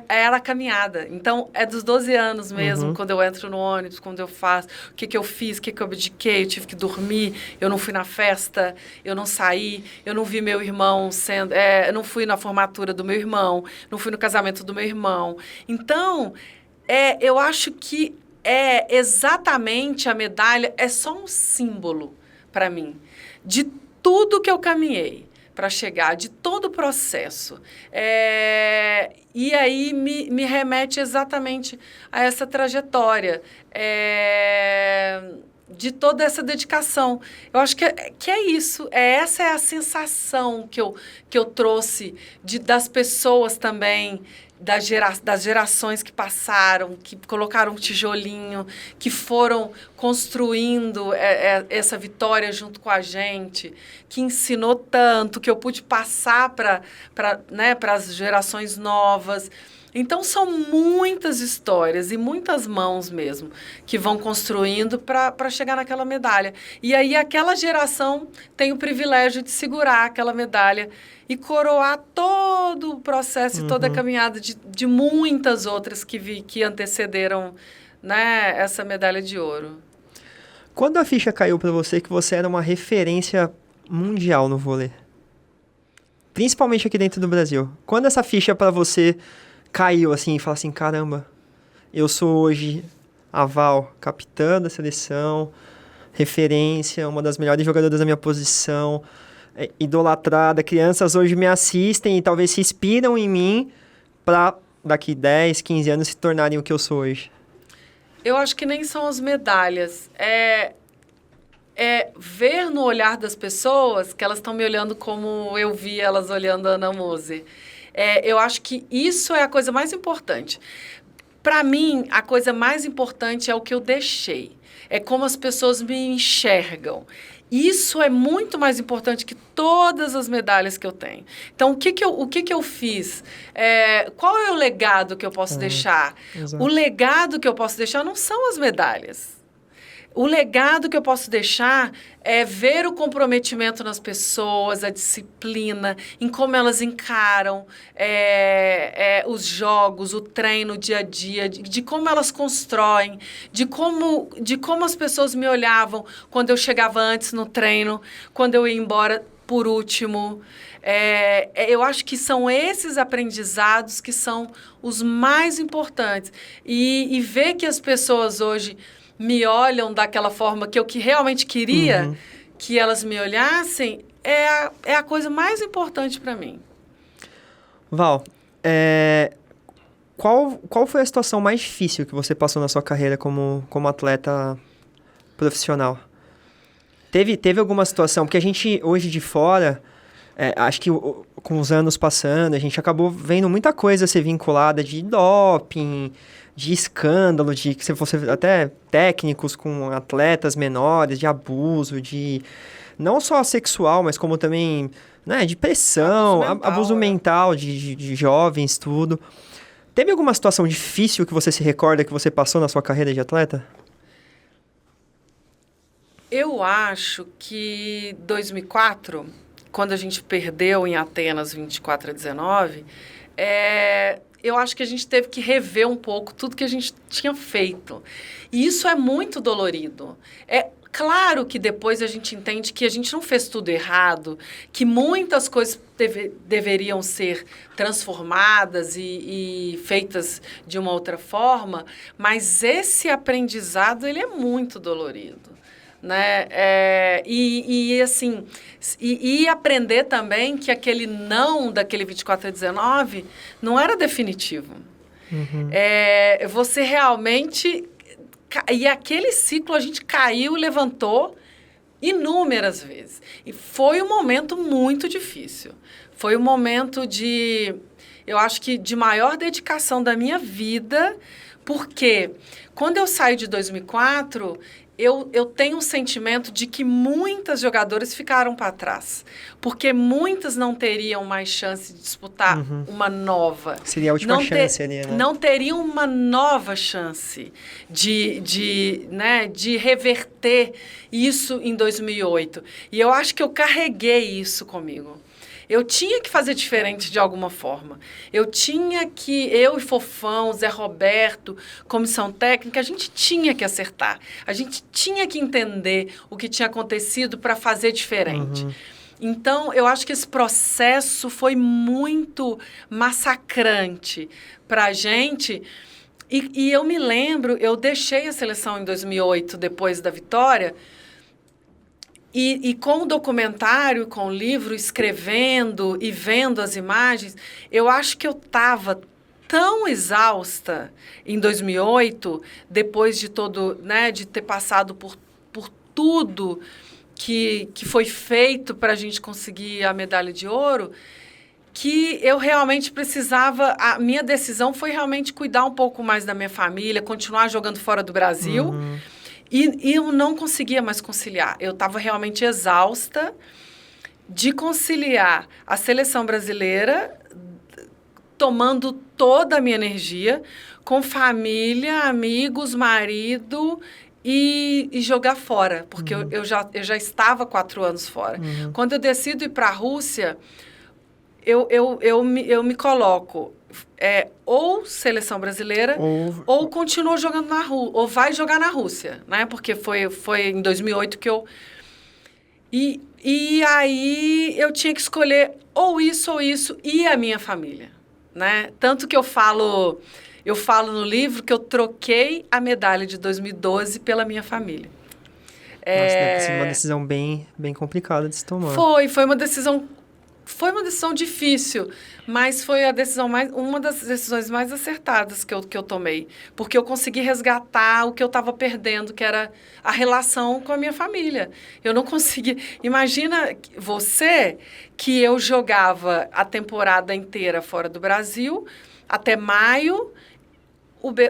era a caminhada. Então, é dos 12 anos mesmo, quando eu entro no ônibus, quando eu faço, o que eu fiz, o que eu abdiquei, eu tive que dormir, eu não fui na festa, eu não saí, eu não vi meu irmão eu não fui na formatura do meu irmão, não fui no casamento do meu irmão. Então, eu acho que exatamente a medalha é só um símbolo para mim de tudo que eu caminhei para chegar, de todo o processo. E aí me remete exatamente a essa trajetória de toda essa dedicação. Eu acho que é isso. Essa é a sensação que eu trouxe das pessoas também, das gerações que passaram, que colocaram um tijolinho, que foram construindo essa vitória junto com a gente, que ensinou tanto, que eu pude passar para as gerações novas. Então, são muitas histórias e muitas mãos mesmo que vão construindo para chegar naquela medalha. E aí, aquela geração tem o privilégio de segurar aquela medalha e coroar todo o processo e toda a caminhada de muitas outras que antecederam, né, essa medalha de ouro. Quando a ficha caiu para você que você era uma referência mundial no vôlei? Principalmente aqui dentro do Brasil. Quando essa ficha para você caiu assim e falou assim, caramba, eu sou hoje a Val, capitã da seleção, referência, uma das melhores jogadoras da minha posição, idolatrada, crianças hoje me assistem e talvez se inspiram em mim para daqui 10, 15 anos se tornarem o que eu sou hoje? Eu acho que nem são as medalhas. É ver no olhar das pessoas que elas estão me olhando como eu vi elas olhando a Ana Moser. Eu acho que isso é a coisa mais importante. Para mim, a coisa mais importante é o que eu deixei. É como as pessoas me enxergam. Isso é muito mais importante que todas as medalhas que eu tenho. Então, o que eu fiz? Qual é o legado que eu posso deixar? Exato. O legado que eu posso deixar não são as medalhas. O legado que eu posso deixar é ver o comprometimento nas pessoas, a disciplina, em como elas encaram os jogos, o treino, o dia a dia, de como elas constroem, de como as pessoas me olhavam quando eu chegava antes no treino, quando eu ia embora por último. Eu acho que são esses aprendizados que são os mais importantes. E ver que as pessoas hoje me olham daquela forma que eu realmente queria que elas me olhassem, é a coisa mais importante para mim. Val, qual foi a situação mais difícil que você passou na sua carreira como atleta profissional? Teve alguma situação? Porque a gente, hoje de fora, acho que com os anos passando, a gente acabou vendo muita coisa ser vinculada de doping, de escândalo, de que se fosse até técnicos com atletas menores, de abuso, de não só sexual, mas como também, né, de pressão, abuso mental de jovens, tudo. Teve alguma situação difícil que você se recorda que você passou na sua carreira de atleta? Eu acho que 2004, quando a gente perdeu em Atenas 24-19, eu acho que a gente teve que rever um pouco tudo que a gente tinha feito. E isso é muito dolorido. Claro que depois a gente entende que a gente não fez tudo errado, que muitas coisas deveriam ser transformadas e feitas de uma outra forma, mas esse aprendizado ele é muito dolorido. Né? E aprender também que aquele não daquele 24-19 não era definitivo. Você realmente... E aquele ciclo a gente caiu e levantou inúmeras vezes. E foi um momento muito difícil. Foi um momento eu acho que de maior dedicação da minha vida, porque quando eu saí de 2004... Eu tenho um sentimento de que muitas jogadoras ficaram para trás, porque muitas não teriam mais chance de disputar uma nova. Seria a última chance ali, né? Não teriam uma nova chance de reverter isso em 2008. E eu acho que eu carreguei isso comigo. Eu tinha que fazer diferente de alguma forma. Eu e Fofão, Zé Roberto, comissão técnica, a gente tinha que acertar. A gente tinha que entender o que tinha acontecido para fazer diferente. Então, eu acho que esse processo foi muito massacrante para a gente. E eu me lembro, eu deixei a seleção em 2008, depois da vitória. E com o documentário, com o livro, escrevendo e vendo as imagens, eu acho que eu estava tão exausta em 2008, depois de de ter passado por tudo que foi feito para a gente conseguir a medalha de ouro, que eu realmente precisava... A minha decisão foi realmente cuidar um pouco mais da minha família, continuar jogando fora do Brasil. E eu não conseguia mais conciliar. Eu estava realmente exausta de conciliar a seleção brasileira, tomando toda a minha energia, com família, amigos, marido e jogar fora. Porque eu já estava 4 anos fora. Quando eu decido ir para a Rússia, eu me coloco... ou seleção brasileira, ou continua jogando na Rússia, ou vai jogar na Rússia, né? Porque foi em 2008 que eu... E aí eu tinha que escolher ou isso e a minha família, né? Tanto que eu falo no livro que eu troquei a medalha de 2012 pela minha família. Nossa, deve ter sido uma decisão bem complicada de se tomar. Foi uma decisão Foi uma decisão difícil, mas foi uma das decisões mais acertadas que eu tomei. Porque eu consegui resgatar o que eu estava perdendo, que era a relação com a minha família. Eu não consegui... Imagina você que eu jogava a temporada inteira fora do Brasil, até maio.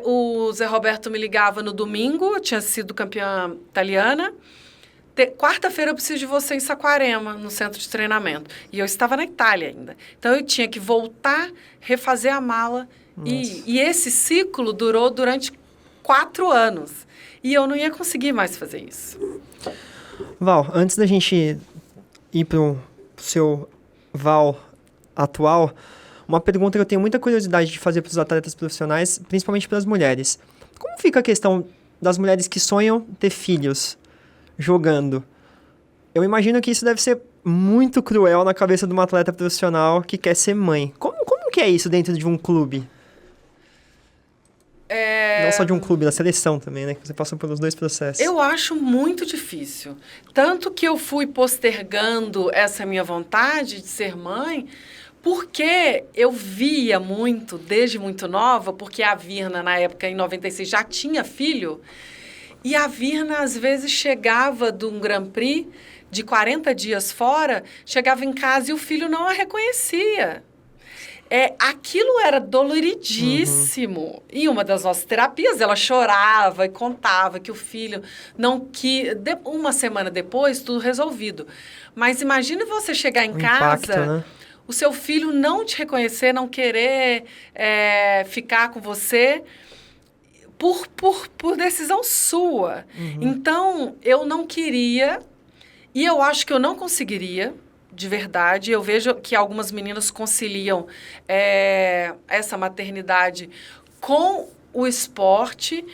O Zé Roberto me ligava no domingo, eu tinha sido campeã italiana. Quarta-feira eu preciso de você em Saquarema, no centro de treinamento. E eu estava na Itália ainda. Então, eu tinha que voltar, refazer a mala. E esse ciclo durou durante 4 anos. E eu não ia conseguir mais fazer isso. Val, antes da gente ir pro seu Val atual, uma pergunta que eu tenho muita curiosidade de fazer para os atletas profissionais, principalmente para as mulheres. Como fica a questão das mulheres que sonham ter filhos jogando? Eu imagino que isso deve ser muito cruel na cabeça de uma atleta profissional que quer ser mãe. Como que é isso dentro de um clube? Não só de um clube, da seleção também, né? Que você passou pelos 2 processos. Eu acho muito difícil. Tanto que eu fui postergando essa minha vontade de ser mãe, porque eu via muito, desde muito nova, porque a Virna, na época, em 96, já tinha filho. E a Virna, às vezes, chegava de um Grand Prix de 40 dias fora, chegava em casa e o filho não a reconhecia. Aquilo era doloridíssimo. E uma das nossas terapias, ela chorava e contava que o filho não quis... Uma semana depois, tudo resolvido. Mas imagine você chegar em casa... Impacto, né? O seu filho não te reconhecer, não querer ficar com você... Por decisão sua. Então, eu não queria, e eu acho que eu não conseguiria, de verdade. Eu vejo que algumas meninas conciliam essa maternidade com o esporte.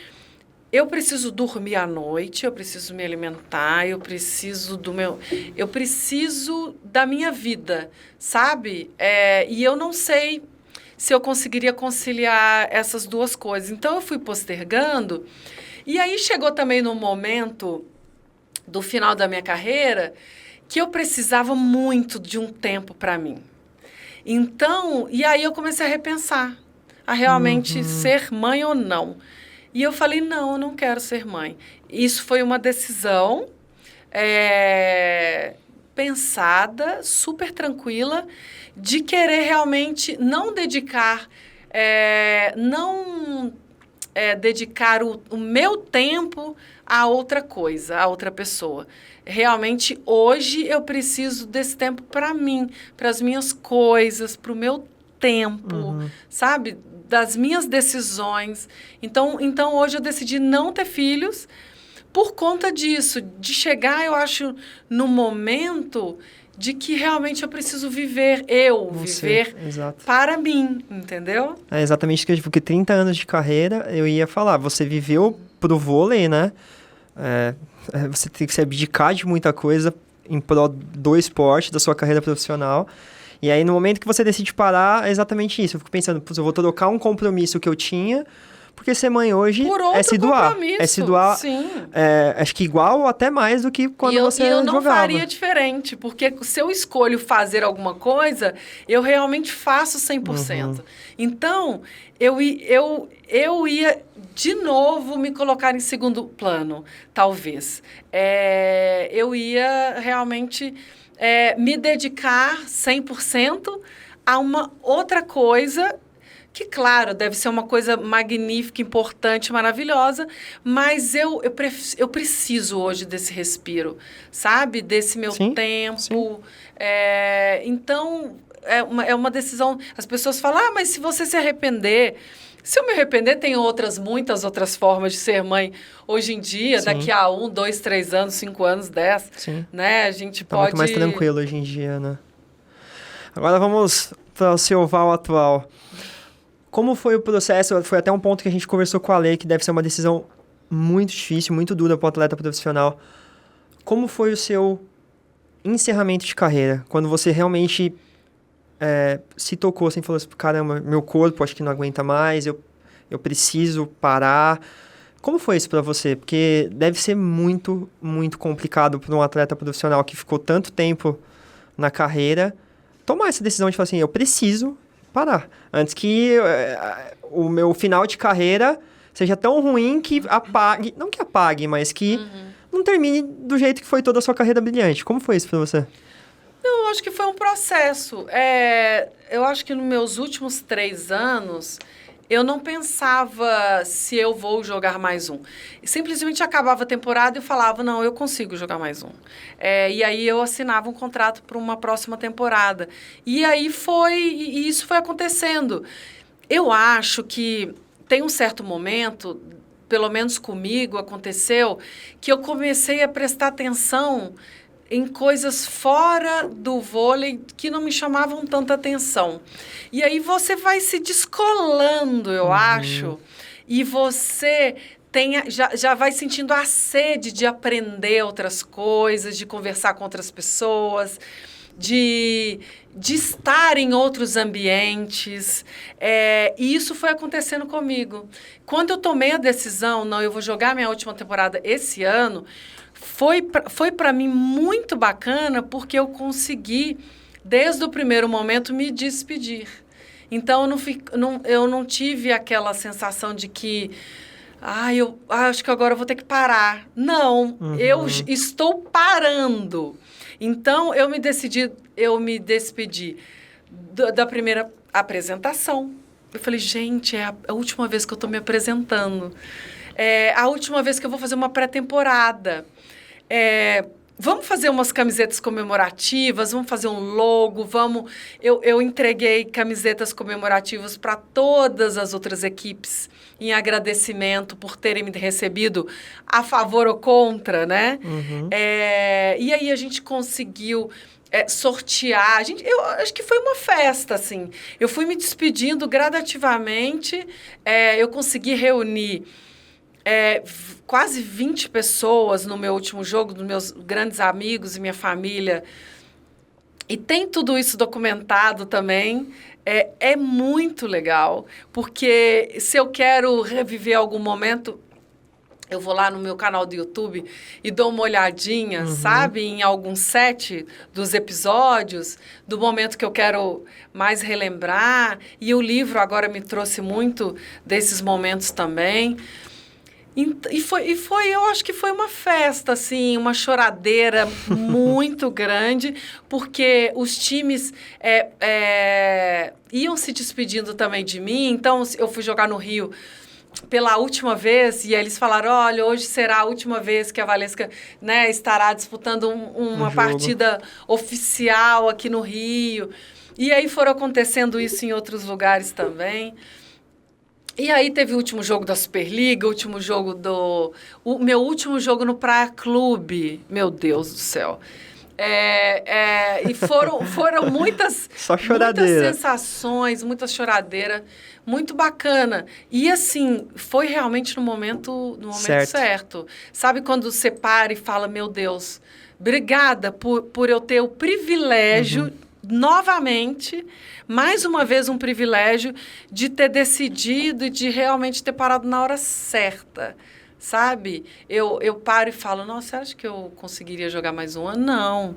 Eu preciso dormir à noite, eu preciso me alimentar, eu preciso da minha vida, sabe? E eu não sei se eu conseguiria conciliar essas 2 coisas. Então, eu fui postergando. E aí, chegou também no momento do final da minha carreira que eu precisava muito de um tempo para mim. Então, e aí eu comecei a repensar, a realmente ser mãe ou não. E eu falei, não, eu não quero ser mãe. Isso foi uma decisão pensada, super tranquila, de querer realmente não dedicar, dedicar o meu tempo a outra coisa, a outra pessoa. Realmente, hoje, eu preciso desse tempo para mim, para as minhas coisas, para o meu tempo, sabe? Das minhas decisões. Então, hoje eu decidi não ter filhos por conta disso, de chegar, eu acho, no momento de que realmente eu preciso viver, viver para mim, entendeu? É exatamente isso que eu digo, porque 30 anos de carreira, eu ia falar, você viveu pro vôlei, né? Você tem que se abdicar de muita coisa em prol do esporte, da sua carreira profissional. E aí, no momento que você decide parar, é exatamente isso. Eu fico pensando, eu vou trocar um compromisso que eu tinha, porque ser mãe hoje é se doar. É se doar, sim. Acho que igual ou até mais do que quando você jogava. E eu não faria diferente, porque se eu escolho fazer alguma coisa, eu realmente faço 100%. Então, eu ia de novo me colocar em segundo plano, talvez. Eu ia realmente me dedicar 100% a uma outra coisa que, claro, deve ser uma coisa magnífica, importante, maravilhosa, mas eu preciso hoje desse respiro, sabe? Desse meu tempo. Sim. Então, é uma decisão... As pessoas falam, mas se você se arrepender... Se eu me arrepender, tem muitas outras formas de ser mãe hoje em dia, daqui a 1, 2, 3 anos, 5 anos, 10, né? A gente pode... muito mais tranquilo hoje em dia, né? Agora vamos para o seu Val atual. Como foi o processo? Foi até um ponto que a gente conversou com a Lê, que deve ser uma decisão muito difícil, muito dura para o atleta profissional. Como foi o seu encerramento de carreira? Quando você realmente se tocou, assim, falou assim, caramba, meu corpo acho que não aguenta mais, eu preciso parar. Como foi isso para você? Porque deve ser muito, muito complicado para um atleta profissional que ficou tanto tempo na carreira, tomar essa decisão de falar assim, eu preciso parar. Antes que o meu final de carreira seja tão ruim que apague, não que apague, mas que não termine do jeito que foi toda a sua carreira brilhante. Como foi isso pra você? Não, eu acho que foi um processo. Eu acho que nos meus últimos 3 anos, eu não pensava se eu vou jogar mais um. Simplesmente acabava a temporada e eu falava, não, eu consigo jogar mais um. E aí eu assinava um contrato para uma próxima temporada. E aí e isso foi acontecendo. Eu acho que tem um certo momento, pelo menos comigo aconteceu, que eu comecei a prestar atenção em coisas fora do vôlei que não me chamavam tanta atenção. E aí você vai se descolando, eu acho, e você já vai sentindo a sede de aprender outras coisas, de conversar com outras pessoas, de estar em outros ambientes. E isso foi acontecendo comigo. Quando eu tomei a decisão, não, eu vou jogar minha última temporada esse ano, foi para mim muito bacana, porque eu consegui, desde o primeiro momento, me despedir. Então, eu não tive aquela sensação de que eu acho que agora eu vou ter que parar. Não, eu estou parando. Então, eu me despedi da primeira apresentação. Eu falei, gente, é a última vez que eu estou me apresentando. É a última vez que eu vou fazer uma pré-temporada. Vamos fazer umas camisetas comemorativas, vamos fazer um logo, Eu entreguei camisetas comemorativas para todas as outras equipes em agradecimento por terem me recebido a favor ou contra, né? E aí a gente conseguiu sortear. Eu acho que foi uma festa, assim. Eu fui me despedindo gradativamente, eu consegui reunir quase 20 pessoas no meu último jogo, dos meus grandes amigos e minha família. E tem tudo isso documentado também. É muito legal, porque se eu quero reviver algum momento, eu vou lá no meu canal do YouTube e dou uma olhadinha, sabe? Em algum set dos episódios, do momento que eu quero mais relembrar. E o livro agora me trouxe muito desses momentos também. E foi, eu acho que foi uma festa, assim, uma choradeira muito grande, porque os times iam se despedindo também de mim. Então, eu fui jogar no Rio pela última vez, e aí eles falaram, olha, hoje será a última vez que a Valesca, né, estará disputando uma partida oficial aqui no Rio. E aí foram acontecendo isso em outros lugares também. E aí teve o último jogo da Superliga, o meu último jogo no Praia Clube. Meu Deus do céu. E foram muitas sensações, muita choradeira, muito bacana. E assim, foi realmente no momento certo. Sabe quando você para e fala, meu Deus, obrigada por eu ter o privilégio, novamente, mais uma vez um privilégio, de ter decidido e de realmente ter parado na hora certa, sabe? Eu paro e falo, nossa, você acha que eu conseguiria jogar mais um ano? Não.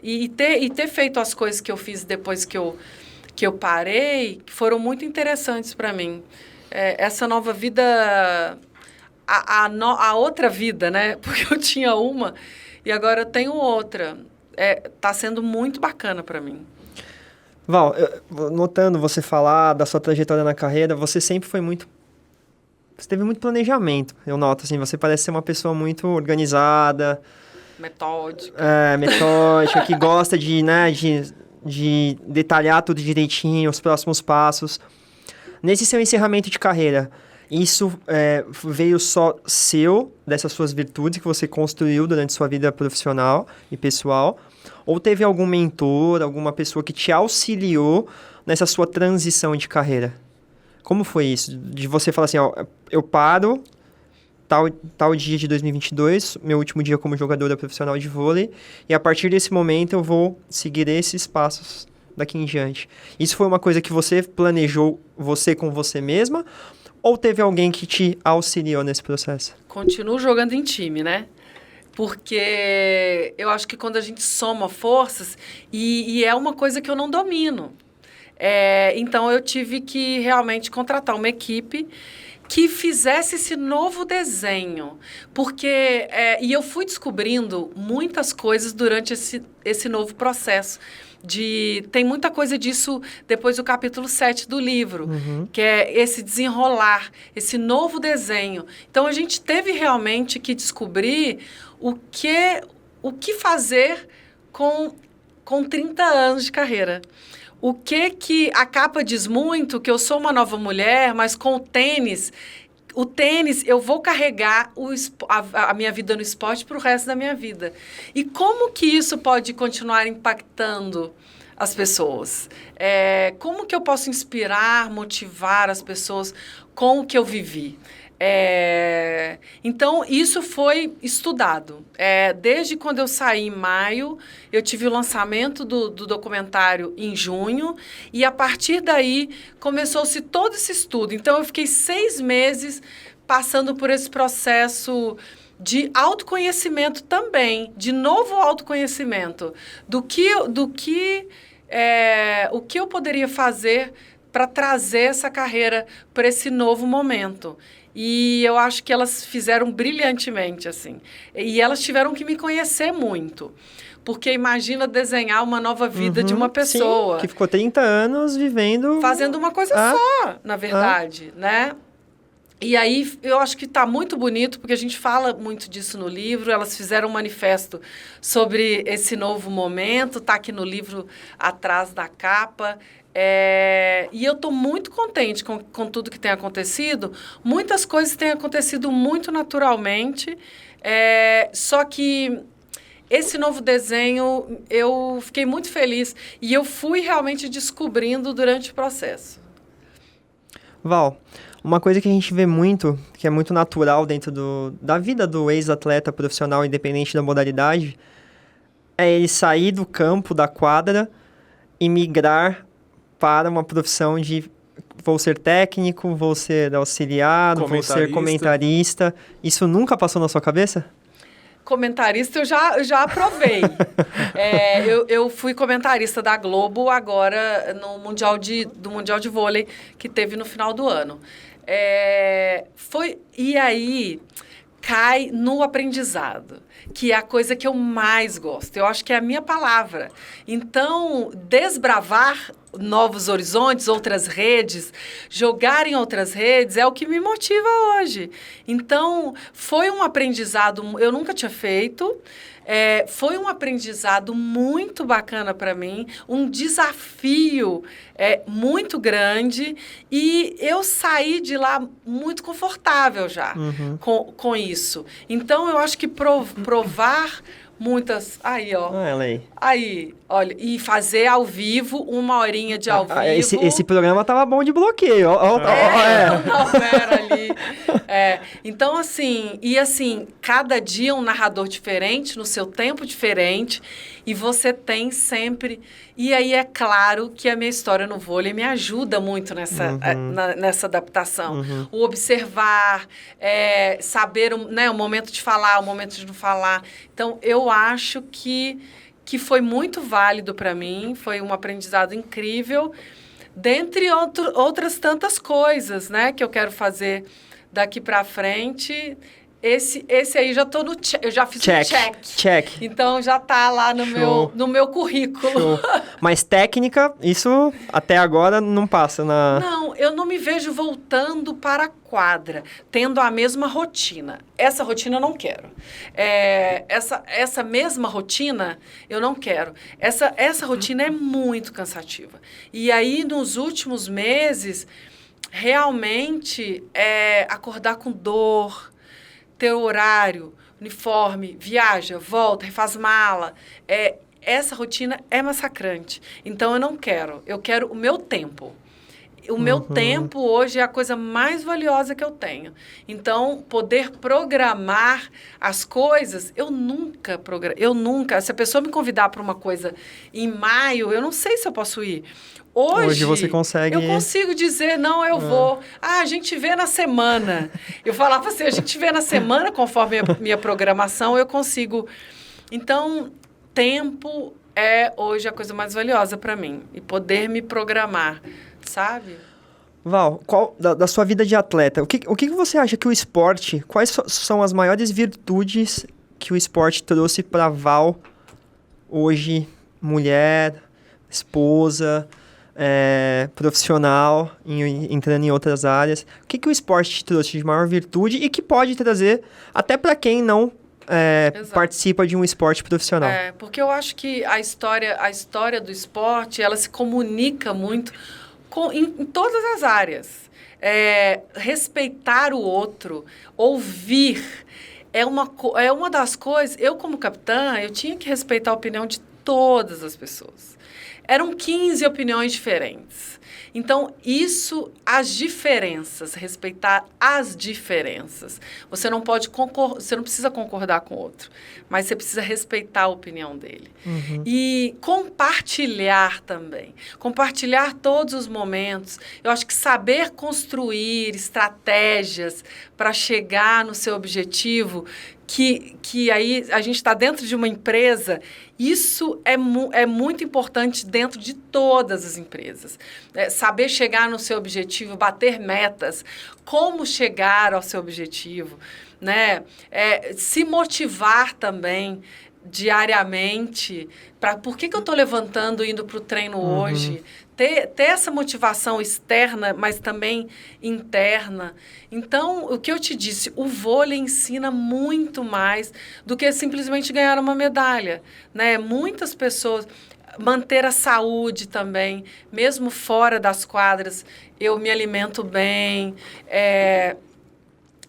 E ter feito as coisas que eu fiz depois que eu parei, que foram muito interessantes para mim. Essa nova vida, a outra vida, né? Porque eu tinha uma e agora eu tenho outra. Tá sendo muito bacana para mim. Val, notando você falar da sua trajetória na carreira, você sempre foi você teve muito planejamento, eu noto, assim, você parece ser uma pessoa muito organizada. Metódica, que gosta de detalhar tudo direitinho, os próximos passos. Nesse seu encerramento de carreira, isso veio só dessas suas virtudes que você construiu durante sua vida profissional e pessoal? Ou teve algum mentor, alguma pessoa que te auxiliou nessa sua transição de carreira? Como foi isso? De você falar assim, eu paro tal dia de 2022, meu último dia como jogadora profissional de vôlei, e a partir desse momento eu vou seguir esses passos daqui em diante. Isso foi uma coisa que você planejou você com você mesma? Ou teve alguém que te auxiliou nesse processo? Continuo jogando em time, né? Porque eu acho que quando a gente soma forças, e é uma coisa que eu não domino. Então, eu tive que realmente contratar uma equipe que fizesse esse novo desenho. Porque, e eu fui descobrindo muitas coisas durante esse novo processo. Tem muita coisa disso depois do capítulo 7 do livro, que é esse desenrolar, esse novo desenho. Então, a gente teve realmente que descobrir o que fazer com 30 anos de carreira. O que a capa diz muito, que eu sou uma nova mulher, mas com o tênis, eu vou carregar a minha vida no esporte para o resto da minha vida. E como que isso pode continuar impactando as pessoas? Como que eu posso inspirar, motivar as pessoas com o que eu vivi? Então, isso foi estudado. Desde quando eu saí em maio, eu tive o lançamento do documentário em junho, e a partir daí começou-se todo esse estudo. Então, eu fiquei 6 meses passando por esse processo de autoconhecimento também, de novo autoconhecimento, o que eu poderia fazer para trazer essa carreira para esse novo momento. E eu acho que elas fizeram brilhantemente, assim. E elas tiveram que me conhecer muito. Porque imagina desenhar uma nova vida de uma pessoa. Sim, que ficou 30 anos vivendo... Fazendo uma coisa só, na verdade, né? E aí, eu acho que está muito bonito, porque a gente fala muito disso no livro. Elas fizeram um manifesto sobre esse novo momento, está aqui no livro, atrás da capa. E eu estou muito contente com tudo que tem acontecido. Muitas coisas têm acontecido muito naturalmente, só que esse novo desenho, eu fiquei muito feliz e eu fui realmente descobrindo durante o processo. Val, uma coisa que a gente vê muito, que é muito natural dentro da vida do ex-atleta profissional, independente da modalidade, é ele sair do campo, da quadra e migrar para uma profissão de vou ser técnico, vou ser auxiliar, vou ser comentarista. Isso nunca passou na sua cabeça? Comentarista eu já aprovei. Eu fui comentarista da Globo agora no do Mundial de Vôlei que teve no final do ano. E aí cai no aprendizado, que é a coisa que eu mais gosto. Eu acho que é a minha palavra. Então, desbravar novos horizontes, outras redes, jogar em outras redes é o que me motiva hoje. Então, foi um aprendizado, eu nunca tinha feito, foi um aprendizado muito bacana para mim, um desafio muito grande, e eu saí de lá muito confortável já com isso. Então, eu acho que provar muitas... Aí, ó. Ela aí. Aí, olha, e fazer ao vivo, 1 horinha de ao vivo. Esse programa tava bom de bloqueio. Não, pera ali. Então, assim, cada dia um narrador diferente, no seu tempo diferente, e você tem sempre... E aí, é claro que a minha história no vôlei me ajuda muito nessa adaptação. O observar, saber o momento de falar, o momento de não falar. Então, eu acho que foi muito válido para mim, foi um aprendizado incrível, dentre outras tantas coisas, né, que eu quero fazer daqui para frente. Esse aí já tô eu já fiz um check. Então já tá lá no meu currículo. Mas técnica, isso até agora não passa na... Não, eu não me vejo voltando para a quadra, tendo a mesma rotina. Essa rotina eu não quero. Essa mesma rotina eu não quero. Essa rotina é muito cansativa. E aí, nos últimos meses, realmente, acordar com dor, ter horário, uniforme, viaja, volta, refaz mala. Essa rotina é massacrante. Então, eu não quero. Eu quero o meu tempo. O meu tempo hoje é a coisa mais valiosa que eu tenho. Então, poder programar as coisas, eu nunca... Se a pessoa me convidar para uma coisa em maio, eu não sei se eu posso ir. Hoje você consegue... Eu consigo dizer, não, eu vou. A gente vê na semana. Eu falava assim, a gente vê na semana, conforme a minha programação, eu consigo. Então, tempo é hoje a coisa mais valiosa para mim. E poder me programar, sabe? Val, da sua vida de atleta, o que você acha que o esporte... Quais são as maiores virtudes que o esporte trouxe para Val hoje, mulher, esposa... profissional, entrando em outras áreas. O que o esporte te trouxe de maior virtude e que pode trazer até para quem não participa de um esporte profissional? Porque eu acho que a história do esporte, ela se comunica muito em todas as áreas. Respeitar o outro, ouvir, é uma das coisas... Eu, como capitã, eu tinha que respeitar a opinião de todas as pessoas. Eram 15 opiniões diferentes. Então, as diferenças, respeitar as diferenças. Você não precisa concordar com o outro, mas você precisa respeitar a opinião dele. Uhum. E compartilhar também. Compartilhar todos os momentos. Eu acho que saber construir estratégias para chegar no seu objetivo, que aí a gente está dentro de uma empresa, isso é muito importante dentro de todas as empresas. Saber chegar no seu objetivo, bater metas, como chegar ao seu objetivo, né? Se motivar também diariamente. Por que eu estou levantando, indo para o treino hoje? Ter essa motivação externa, mas também interna. Então, o que eu te disse, o vôlei ensina muito mais do que simplesmente ganhar uma medalha, né? Muitas pessoas... Manter a saúde também, mesmo fora das quadras, eu me alimento bem,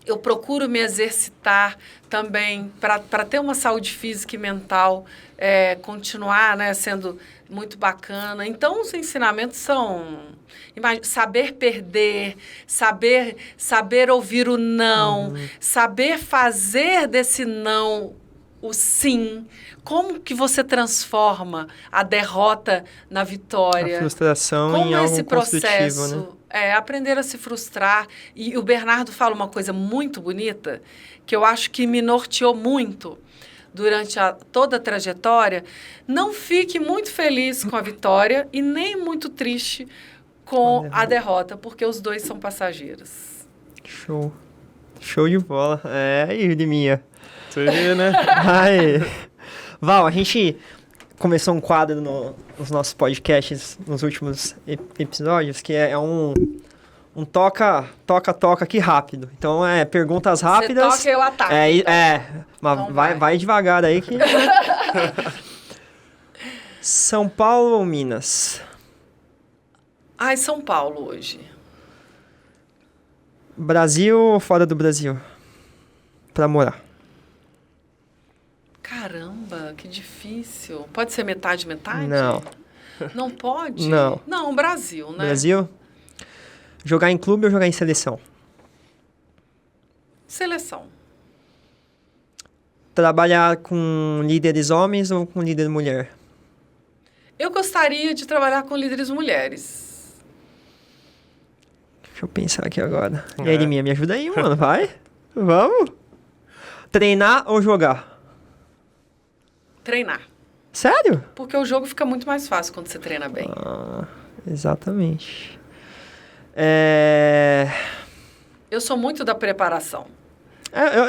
eu procuro me exercitar também para ter uma saúde física e mental, continuar, né, sendo muito bacana. Então, os ensinamentos são saber perder, saber ouvir o não, saber fazer desse não o sim. Como que você transforma a derrota na vitória? A frustração em algo esse construtivo, processo, né? Aprender a se frustrar. E o Bernardo fala uma coisa muito bonita, que eu acho que me norteou muito durante toda a trajetória. Não fique muito feliz com a vitória e nem muito triste com a derrota, porque os dois são passageiros. Show. Show de bola. Irmia. Você vê, né? Val, a gente começou um quadro nos nossos podcasts, nos últimos episódios, que é um toca aqui rápido. Então, perguntas rápidas. Você toca e eu ataco. Mas então vai devagar aí que... São Paulo ou Minas? São Paulo hoje. Brasil ou fora do Brasil? Pra morar. Caramba, que difícil. Pode ser metade? Não. Não pode? Não. Não, Brasil, né? Brasil? Jogar em clube ou jogar em seleção? Seleção. Trabalhar com líderes homens ou com líder mulher? Eu gostaria de trabalhar com líderes mulheres. Deixa eu pensar aqui agora. E aí, Liminha, me ajuda aí, mano. Vai. Vamos. Treinar ou jogar? Treinar. Sério? Porque o jogo fica muito mais fácil quando você treina bem. Exatamente. Eu sou muito da preparação.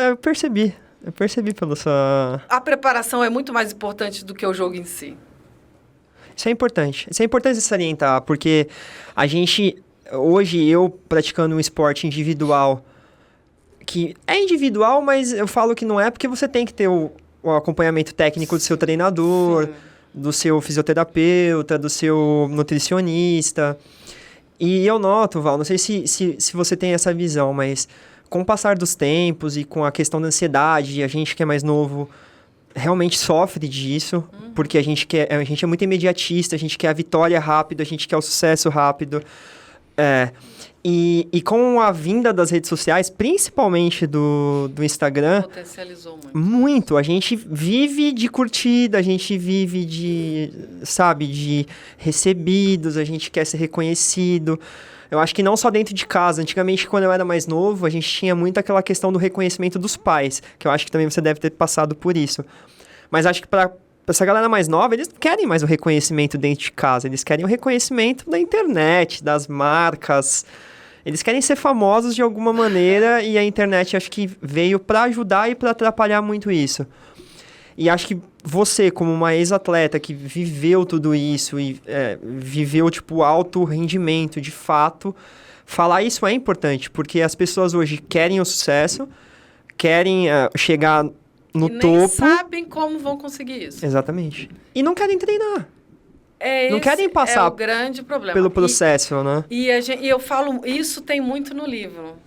Eu percebi. Eu percebi pela sua... A preparação é muito mais importante do que o jogo em si. Isso é importante. Isso é importante salientar, porque a gente... Hoje, eu praticando um esporte individual, que é individual, mas eu falo que não é porque você tem que ter o acompanhamento técnico do seu treinador, do seu fisioterapeuta, do seu nutricionista. E eu noto, Val, não sei se você tem essa visão, mas com o passar dos tempos e com a questão da ansiedade, a gente que é mais novo realmente sofre disso, porque a gente é muito imediatista, a gente quer a vitória rápido, a gente quer o sucesso rápido. E com a vinda das redes sociais, principalmente do Instagram... Potencializou muito. Muito. A gente vive de curtida, a gente vive de, sabe, de recebidos, a gente quer ser reconhecido. Eu acho que não só dentro de casa. Antigamente, quando eu era mais novo, a gente tinha muito aquela questão do reconhecimento dos pais, que eu acho que também você deve ter passado por isso. Mas acho que para essa galera mais nova, eles não querem mais o reconhecimento dentro de casa, eles querem o reconhecimento da internet, das marcas. Eles querem ser famosos de alguma maneira e a internet acho que veio para ajudar e para atrapalhar muito isso. E acho que você, como uma ex-atleta que viveu tudo isso e viveu, tipo, alto rendimento, de fato, falar isso é importante, porque as pessoas hoje querem o sucesso, querem chegar no topo. E nem sabem como vão conseguir isso. Exatamente. E não querem treinar. Não querem passar o grande problema. Pelo processo, né? E eu falo, isso tem muito no livro.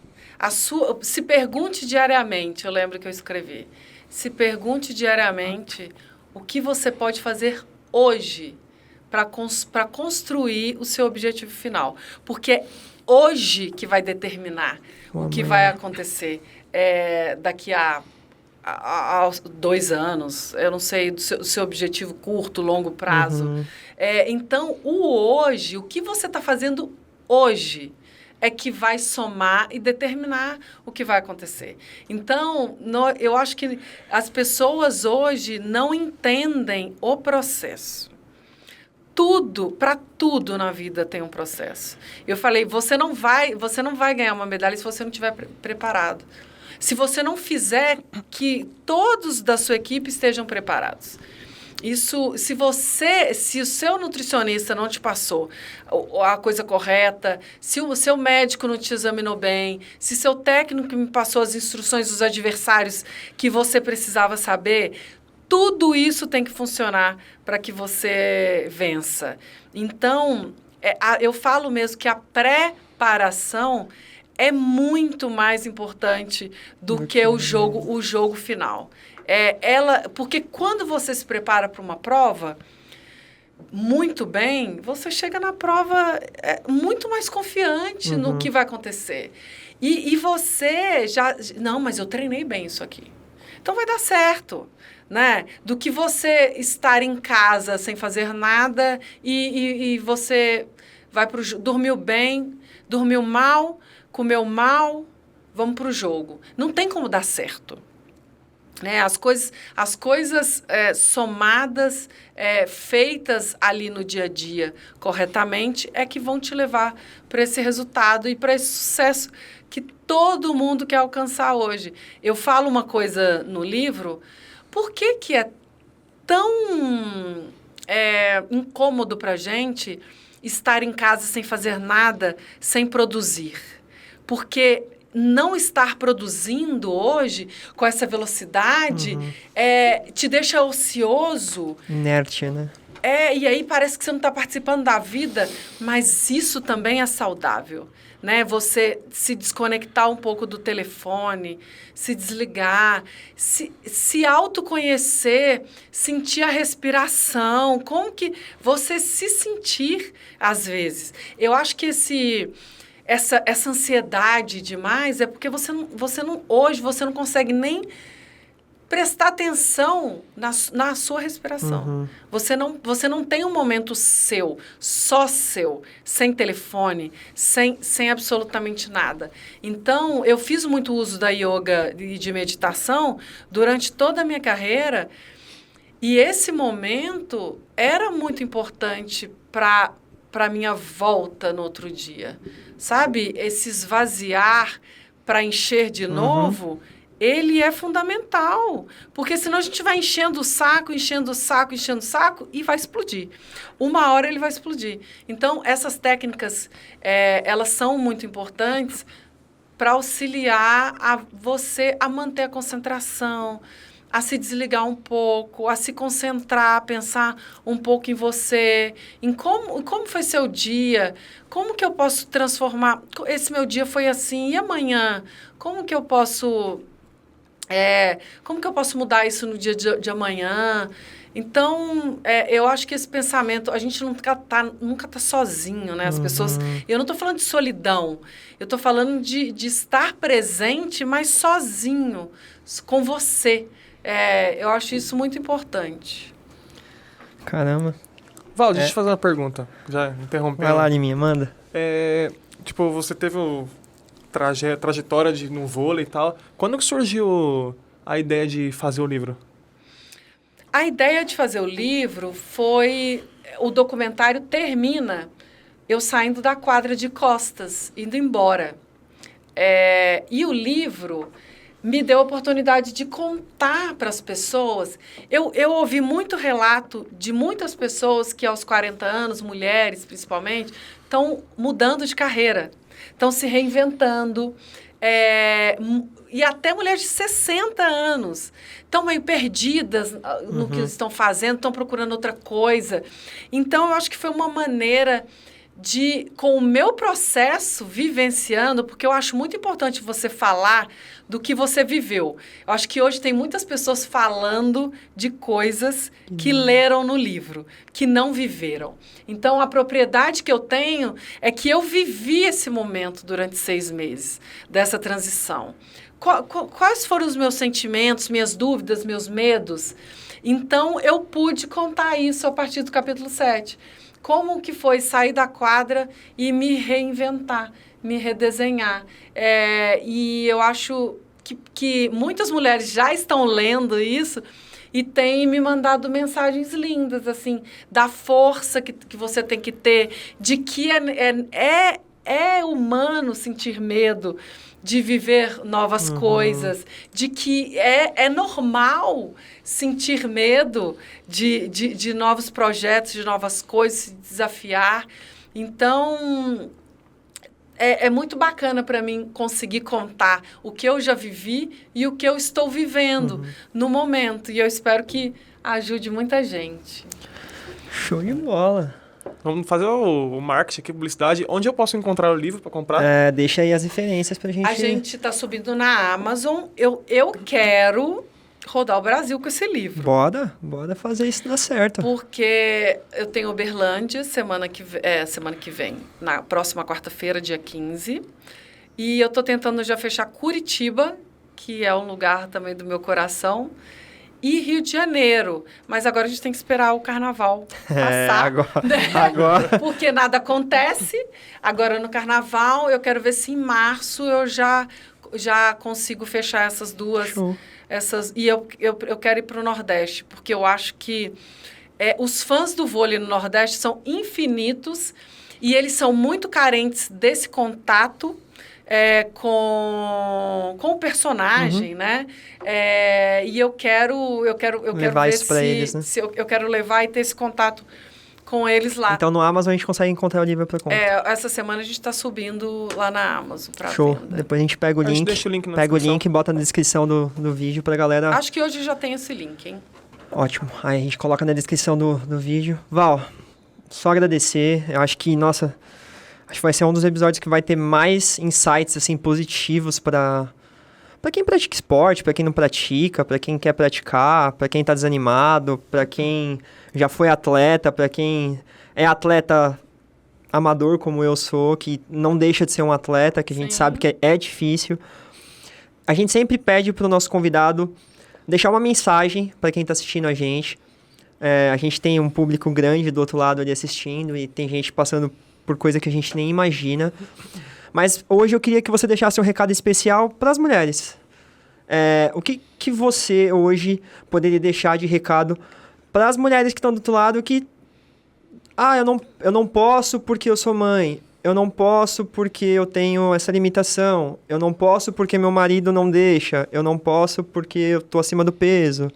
Se pergunte diariamente, eu lembro que eu escrevi, se pergunte diariamente o que você pode fazer hoje para construir o seu objetivo final. Porque é hoje que vai determinar o que vai acontecer daqui a 2 anos, eu não sei, do seu objetivo curto, longo prazo. Uhum. Então, o que você está fazendo hoje é que vai somar e determinar o que vai acontecer. Então, eu acho que as pessoas hoje não entendem o processo. Para tudo na vida tem um processo. Eu falei, você não vai ganhar uma medalha se você não estiver preparado. Se você não fizer que todos da sua equipe estejam preparados. Isso, se o seu nutricionista não te passou a coisa correta, se o seu médico não te examinou bem, se seu técnico me passou as instruções dos adversários que você precisava saber, tudo isso tem que funcionar para que você vença. Então, eu falo mesmo que a preparação é muito mais importante do que o jogo final. Porque quando você se prepara para uma prova, muito bem, você chega na prova muito mais confiante no que vai acontecer. E você já... Não, mas eu treinei bem isso aqui. Então vai dar certo, né? Do que você estar em casa sem fazer nada e você vai dormiu bem, dormiu mal, comeu mal, vamos para o jogo. Não tem como dar certo. Né? As coisas somadas, feitas ali no dia a dia corretamente, é que vão te levar para esse resultado e para esse sucesso que todo mundo quer alcançar hoje. Eu falo uma coisa no livro, por que é tão incômodo para a gente estar em casa sem fazer nada, sem produzir? Porque não estar produzindo hoje com essa velocidade te deixa ocioso. Inerte, né? E aí parece que você não está participando da vida, mas isso também é saudável, né? Você se desconectar um pouco do telefone, se desligar, se autoconhecer, sentir a respiração, como que você se sentir às vezes. Eu acho que essa ansiedade demais é porque hoje você não consegue nem prestar atenção na sua respiração. Você não tem um momento seu, só seu, sem telefone, sem absolutamente nada. Então, eu fiz muito uso da yoga e de meditação durante toda a minha carreira e esse momento era muito importante para a minha volta no outro dia. Sabe? Esse esvaziar para encher de novo, ele é fundamental. Porque senão a gente vai enchendo o saco e vai explodir. Uma hora ele vai explodir. Então, essas técnicas, elas são muito importantes para auxiliar você a manter a concentração, a se desligar um pouco, a se concentrar, a pensar um pouco em você, em como foi seu dia, como que eu posso transformar, esse meu dia foi assim, e amanhã? Como que eu posso mudar isso no dia de amanhã? Então, eu acho que esse pensamento, a gente nunca tá sozinho, né? As pessoas... Eu não estou falando de solidão, eu estou falando de estar presente, mas sozinho, com você. Eu acho isso muito importante. Caramba. Val, deixa eu te fazer uma pergunta, já interrompendo. Vai lá, Liminha, manda. Tipo, você teve trajetória no vôlei e tal. Quando que surgiu a ideia de fazer o livro? A ideia de fazer o livro foi... O documentário termina eu saindo da quadra de costas, indo embora. E o livro me deu a oportunidade de contar para as pessoas. Eu ouvi muito relato de muitas pessoas que aos 40 anos, mulheres principalmente, estão mudando de carreira, estão se reinventando. E até mulheres de 60 anos estão meio perdidas no que estão fazendo, estão procurando outra coisa. Então, eu acho que foi uma maneira de, com o meu processo, vivenciando, porque eu acho muito importante você falar do que você viveu. Eu acho que hoje tem muitas pessoas falando de coisas que leram no livro, que não viveram. Então, a propriedade que eu tenho é que eu vivi esse momento durante 6 meses, dessa transição. Quais foram os meus sentimentos, minhas dúvidas, meus medos? Então, eu pude contar isso a partir do capítulo 7. Como que foi sair da quadra e me reinventar, me redesenhar. E eu acho que muitas mulheres já estão lendo isso e têm me mandado mensagens lindas, assim, da força que você tem que ter, de que é humano sentir medo de viver novas coisas, de que é normal sentir medo de novos projetos, de novas coisas, se desafiar. Então, é muito bacana para mim conseguir contar o que eu já vivi e o que eu estou vivendo no momento. E eu espero que ajude muita gente. Show de bola. Vamos fazer o marketing aqui, publicidade. Onde eu posso encontrar o livro para comprar? Deixa aí as referências pra gente... A gente está subindo na Amazon. Eu quero rodar o Brasil com esse livro. Bora fazer isso dar certo. Porque eu tenho Uberlândia semana que vem, na próxima quarta-feira, dia 15. E eu estou tentando já fechar Curitiba, que é um lugar também do meu coração, e Rio de Janeiro. Mas agora a gente tem que esperar o carnaval passar. Agora. Porque nada acontece. Agora no carnaval, eu quero ver se em março eu já consigo fechar essas duas. Show. E eu quero ir para o Nordeste, porque eu acho que os fãs do vôlei no Nordeste são infinitos e eles são muito carentes desse contato com o personagem, né? E eu quero levar ver isso pra eles, né? eu quero levar e ter esse contato com eles lá. Então no Amazon a gente consegue encontrar o livro pra compra. Essa semana a gente está subindo lá na Amazon pra Show. venda. Depois a gente pega o link. Deixa o link na pega descrição. o link e bota na descrição do vídeo pra galera. Acho que hoje já tem esse link, hein? Ótimo. Aí a gente coloca na descrição do vídeo. Val, só agradecer. Eu acho que, nossa, acho que vai ser um dos episódios que vai ter mais insights, assim, positivos pra quem pratica esporte, pra quem não pratica, pra quem quer praticar, pra quem tá desanimado, pra quem já foi atleta, pra quem é atleta amador como eu sou, que não deixa de ser um atleta, que a gente sabe que é difícil. A gente sempre pede pro nosso convidado deixar uma mensagem para quem tá assistindo a gente. A gente tem um público grande do outro lado ali assistindo e tem gente passando por coisa que a gente nem imagina. Mas hoje eu queria que você deixasse um recado especial para as mulheres. O que você hoje poderia deixar de recado para as mulheres que estão do outro lado que... eu não posso porque eu sou mãe. Eu não posso porque eu tenho essa limitação. Eu não posso porque meu marido não deixa. Eu não posso porque eu tô acima do peso.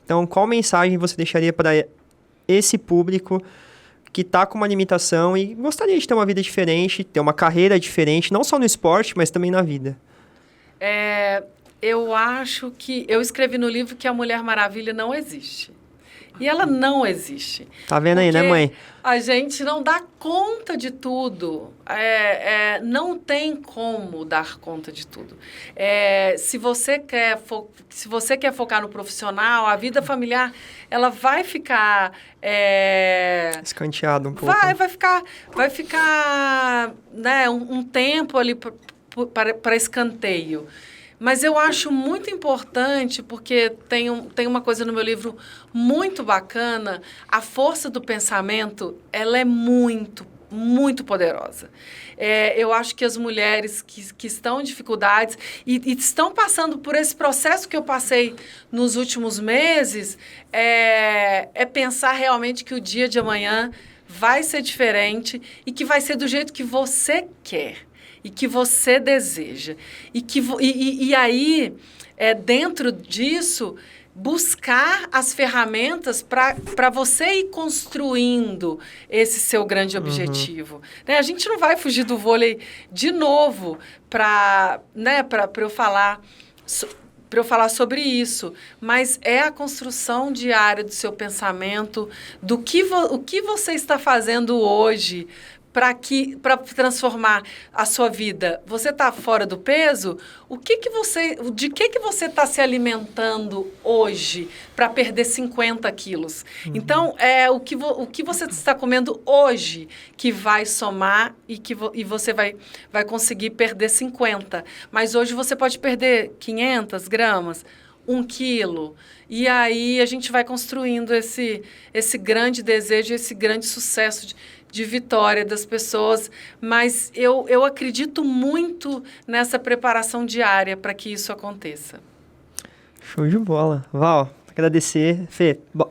Então, qual mensagem você deixaria para esse público que tá com uma limitação e gostaria de ter uma vida diferente, ter uma carreira diferente, não só no esporte, mas também na vida? Eu acho que... Eu escrevi no livro que a Mulher Maravilha não existe. E ela não existe. Tá vendo aí, né, mãe? A gente não dá conta de tudo. Não tem como dar conta de tudo. Se você quer focar no profissional, a vida familiar, ela vai ficar... escanteado um pouco. Vai ficar né, um tempo ali para escanteio. Mas eu acho muito importante, porque tem uma coisa no meu livro muito bacana, a força do pensamento, ela é muito, muito poderosa. Eu acho que as mulheres que estão em dificuldades e estão passando por esse processo que eu passei nos últimos meses, pensar realmente que o dia de amanhã vai ser diferente e que vai ser do jeito que você quer. E que você deseja. E aí, dentro disso, buscar as ferramentas para você ir construindo esse seu grande objetivo. Né? A gente não vai fugir do vôlei de novo para eu falar sobre isso, mas é a construção diária do seu pensamento, o que você está fazendo hoje para transformar a sua vida. Você está fora do peso? De que você está se alimentando hoje para perder 50 quilos? Então, o que você está comendo hoje que vai somar e você vai conseguir perder 50. Mas hoje você pode perder 500 gramas, 1 quilo. E aí a gente vai construindo esse grande desejo, esse grande sucesso de vitória das pessoas, mas eu acredito muito nessa preparação diária para que isso aconteça. Show de bola. Val, agradecer. Fê. Do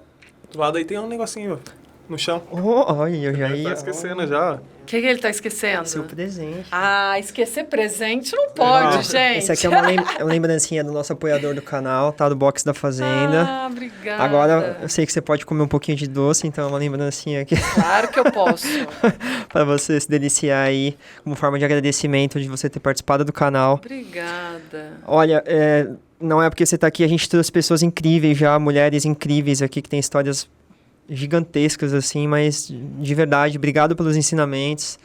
lado aí tem um negocinho no chão. Olha, eu já ia. Tá esquecendo já. O que ele está esquecendo? Seu presente. Esquecer presente não pode, gente. Esse aqui é uma lembrancinha do nosso apoiador do canal, tá? Do Box da Fazenda. Obrigada. Agora, eu sei que você pode comer um pouquinho de doce, então é uma lembrancinha aqui. Claro que eu posso. Para você se deliciar aí, como forma de agradecimento de você ter participado do canal. Obrigada. Olha, não é porque você tá aqui, a gente trouxe pessoas incríveis já, mulheres incríveis aqui, que têm histórias gigantescas, assim, mas de verdade, obrigado pelos ensinamentos,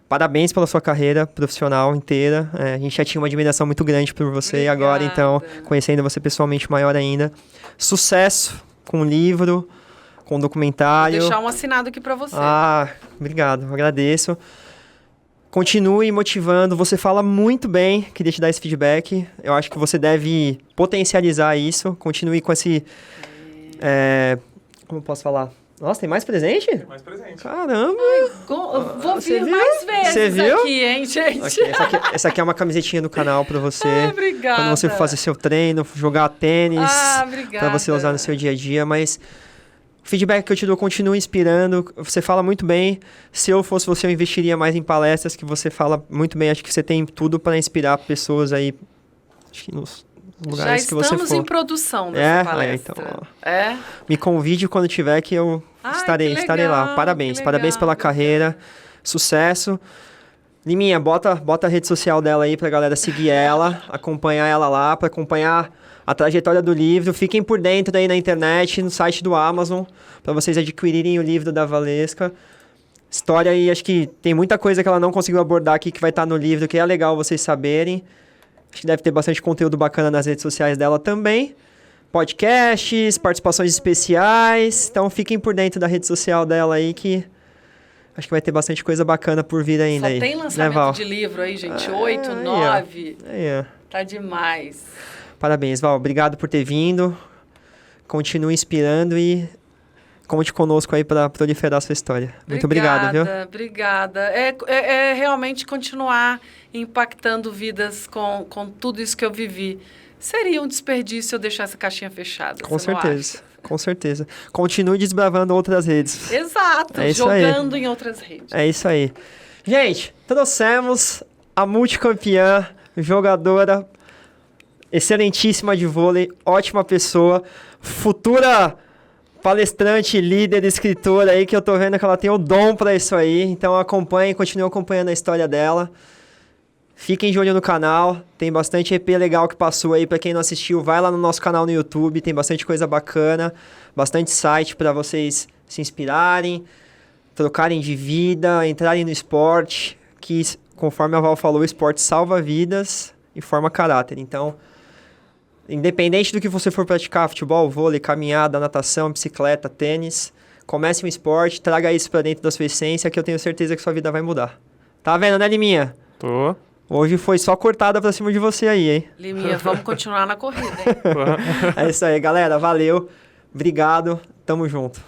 parabéns pela sua carreira profissional inteira, a gente já tinha uma admiração muito grande por você. Obrigada. E agora, então, conhecendo você pessoalmente maior ainda, sucesso com o livro, com o documentário. Vou deixar um assinado aqui para você. Obrigado, agradeço. Continue motivando, você fala muito bem, queria te dar esse feedback, eu acho que você deve potencializar isso, continue com esse... Como eu posso falar? Nossa, tem mais presente? Tem mais presente. Caramba! Vou vir mais vezes Você viu? aqui, hein, gente? Essa aqui é uma camisetinha do canal pra você. Obrigada. Quando você for fazer seu treino, jogar tênis. Obrigada. Pra você usar no seu dia a dia. Mas o feedback que eu te dou continua inspirando. Você fala muito bem. Se eu fosse você, eu investiria mais em palestras, que você fala muito bem. Acho que você tem tudo pra inspirar pessoas aí. Acho que nos lugares que você for. Já estamos em produção dessa palestra. Então, me convide quando tiver que eu estarei lá. Parabéns pela carreira, sucesso. Liminha, bota a rede social dela aí pra galera seguir ela, acompanhar ela lá, pra acompanhar a trajetória do livro. Fiquem por dentro aí na internet, no site do Amazon, pra vocês adquirirem o livro da Valesca. História aí, acho que tem muita coisa que ela não conseguiu abordar aqui que vai estar no livro, que é legal vocês saberem. Acho que deve ter bastante conteúdo bacana nas redes sociais dela também. Podcasts, participações especiais. Então fiquem por dentro da rede social dela aí, que acho que vai ter bastante coisa bacana por vir ainda. Só tem lançamento de livro aí, gente. 8, 9. Tá demais. Parabéns, Val. Obrigado por ter vindo. Continue inspirando e conte conosco aí para proliferar a sua história. Muito obrigado, viu? Obrigada. É realmente continuar impactando vidas com tudo isso que eu vivi. Seria um desperdício eu deixar essa caixinha fechada. Com certeza. Continue desbravando outras redes. Exato, jogando em outras redes. É isso aí. Gente, trouxemos a multicampeã, jogadora, excelentíssima de vôlei, ótima pessoa, futura palestrante, líder, escritora aí, que eu tô vendo que ela tem o dom pra isso aí. Então continue acompanhando a história dela. Fiquem de olho no canal, tem bastante EP legal que passou aí. Pra quem não assistiu, vai lá no nosso canal no YouTube, tem bastante coisa bacana, bastante site pra vocês se inspirarem, trocarem de vida, entrarem no esporte, que conforme a Val falou, o esporte salva vidas e forma caráter. Então, independente do que você for praticar, futebol, vôlei, caminhada, natação, bicicleta, tênis, comece um esporte, traga isso pra dentro da sua essência, que eu tenho certeza que sua vida vai mudar. Tá vendo, né, Liminha? Tô. Hoje foi só cortada pra cima de você aí, hein? Liminha, vamos continuar na corrida, hein? É isso aí, galera. Valeu. Obrigado. Tamo junto.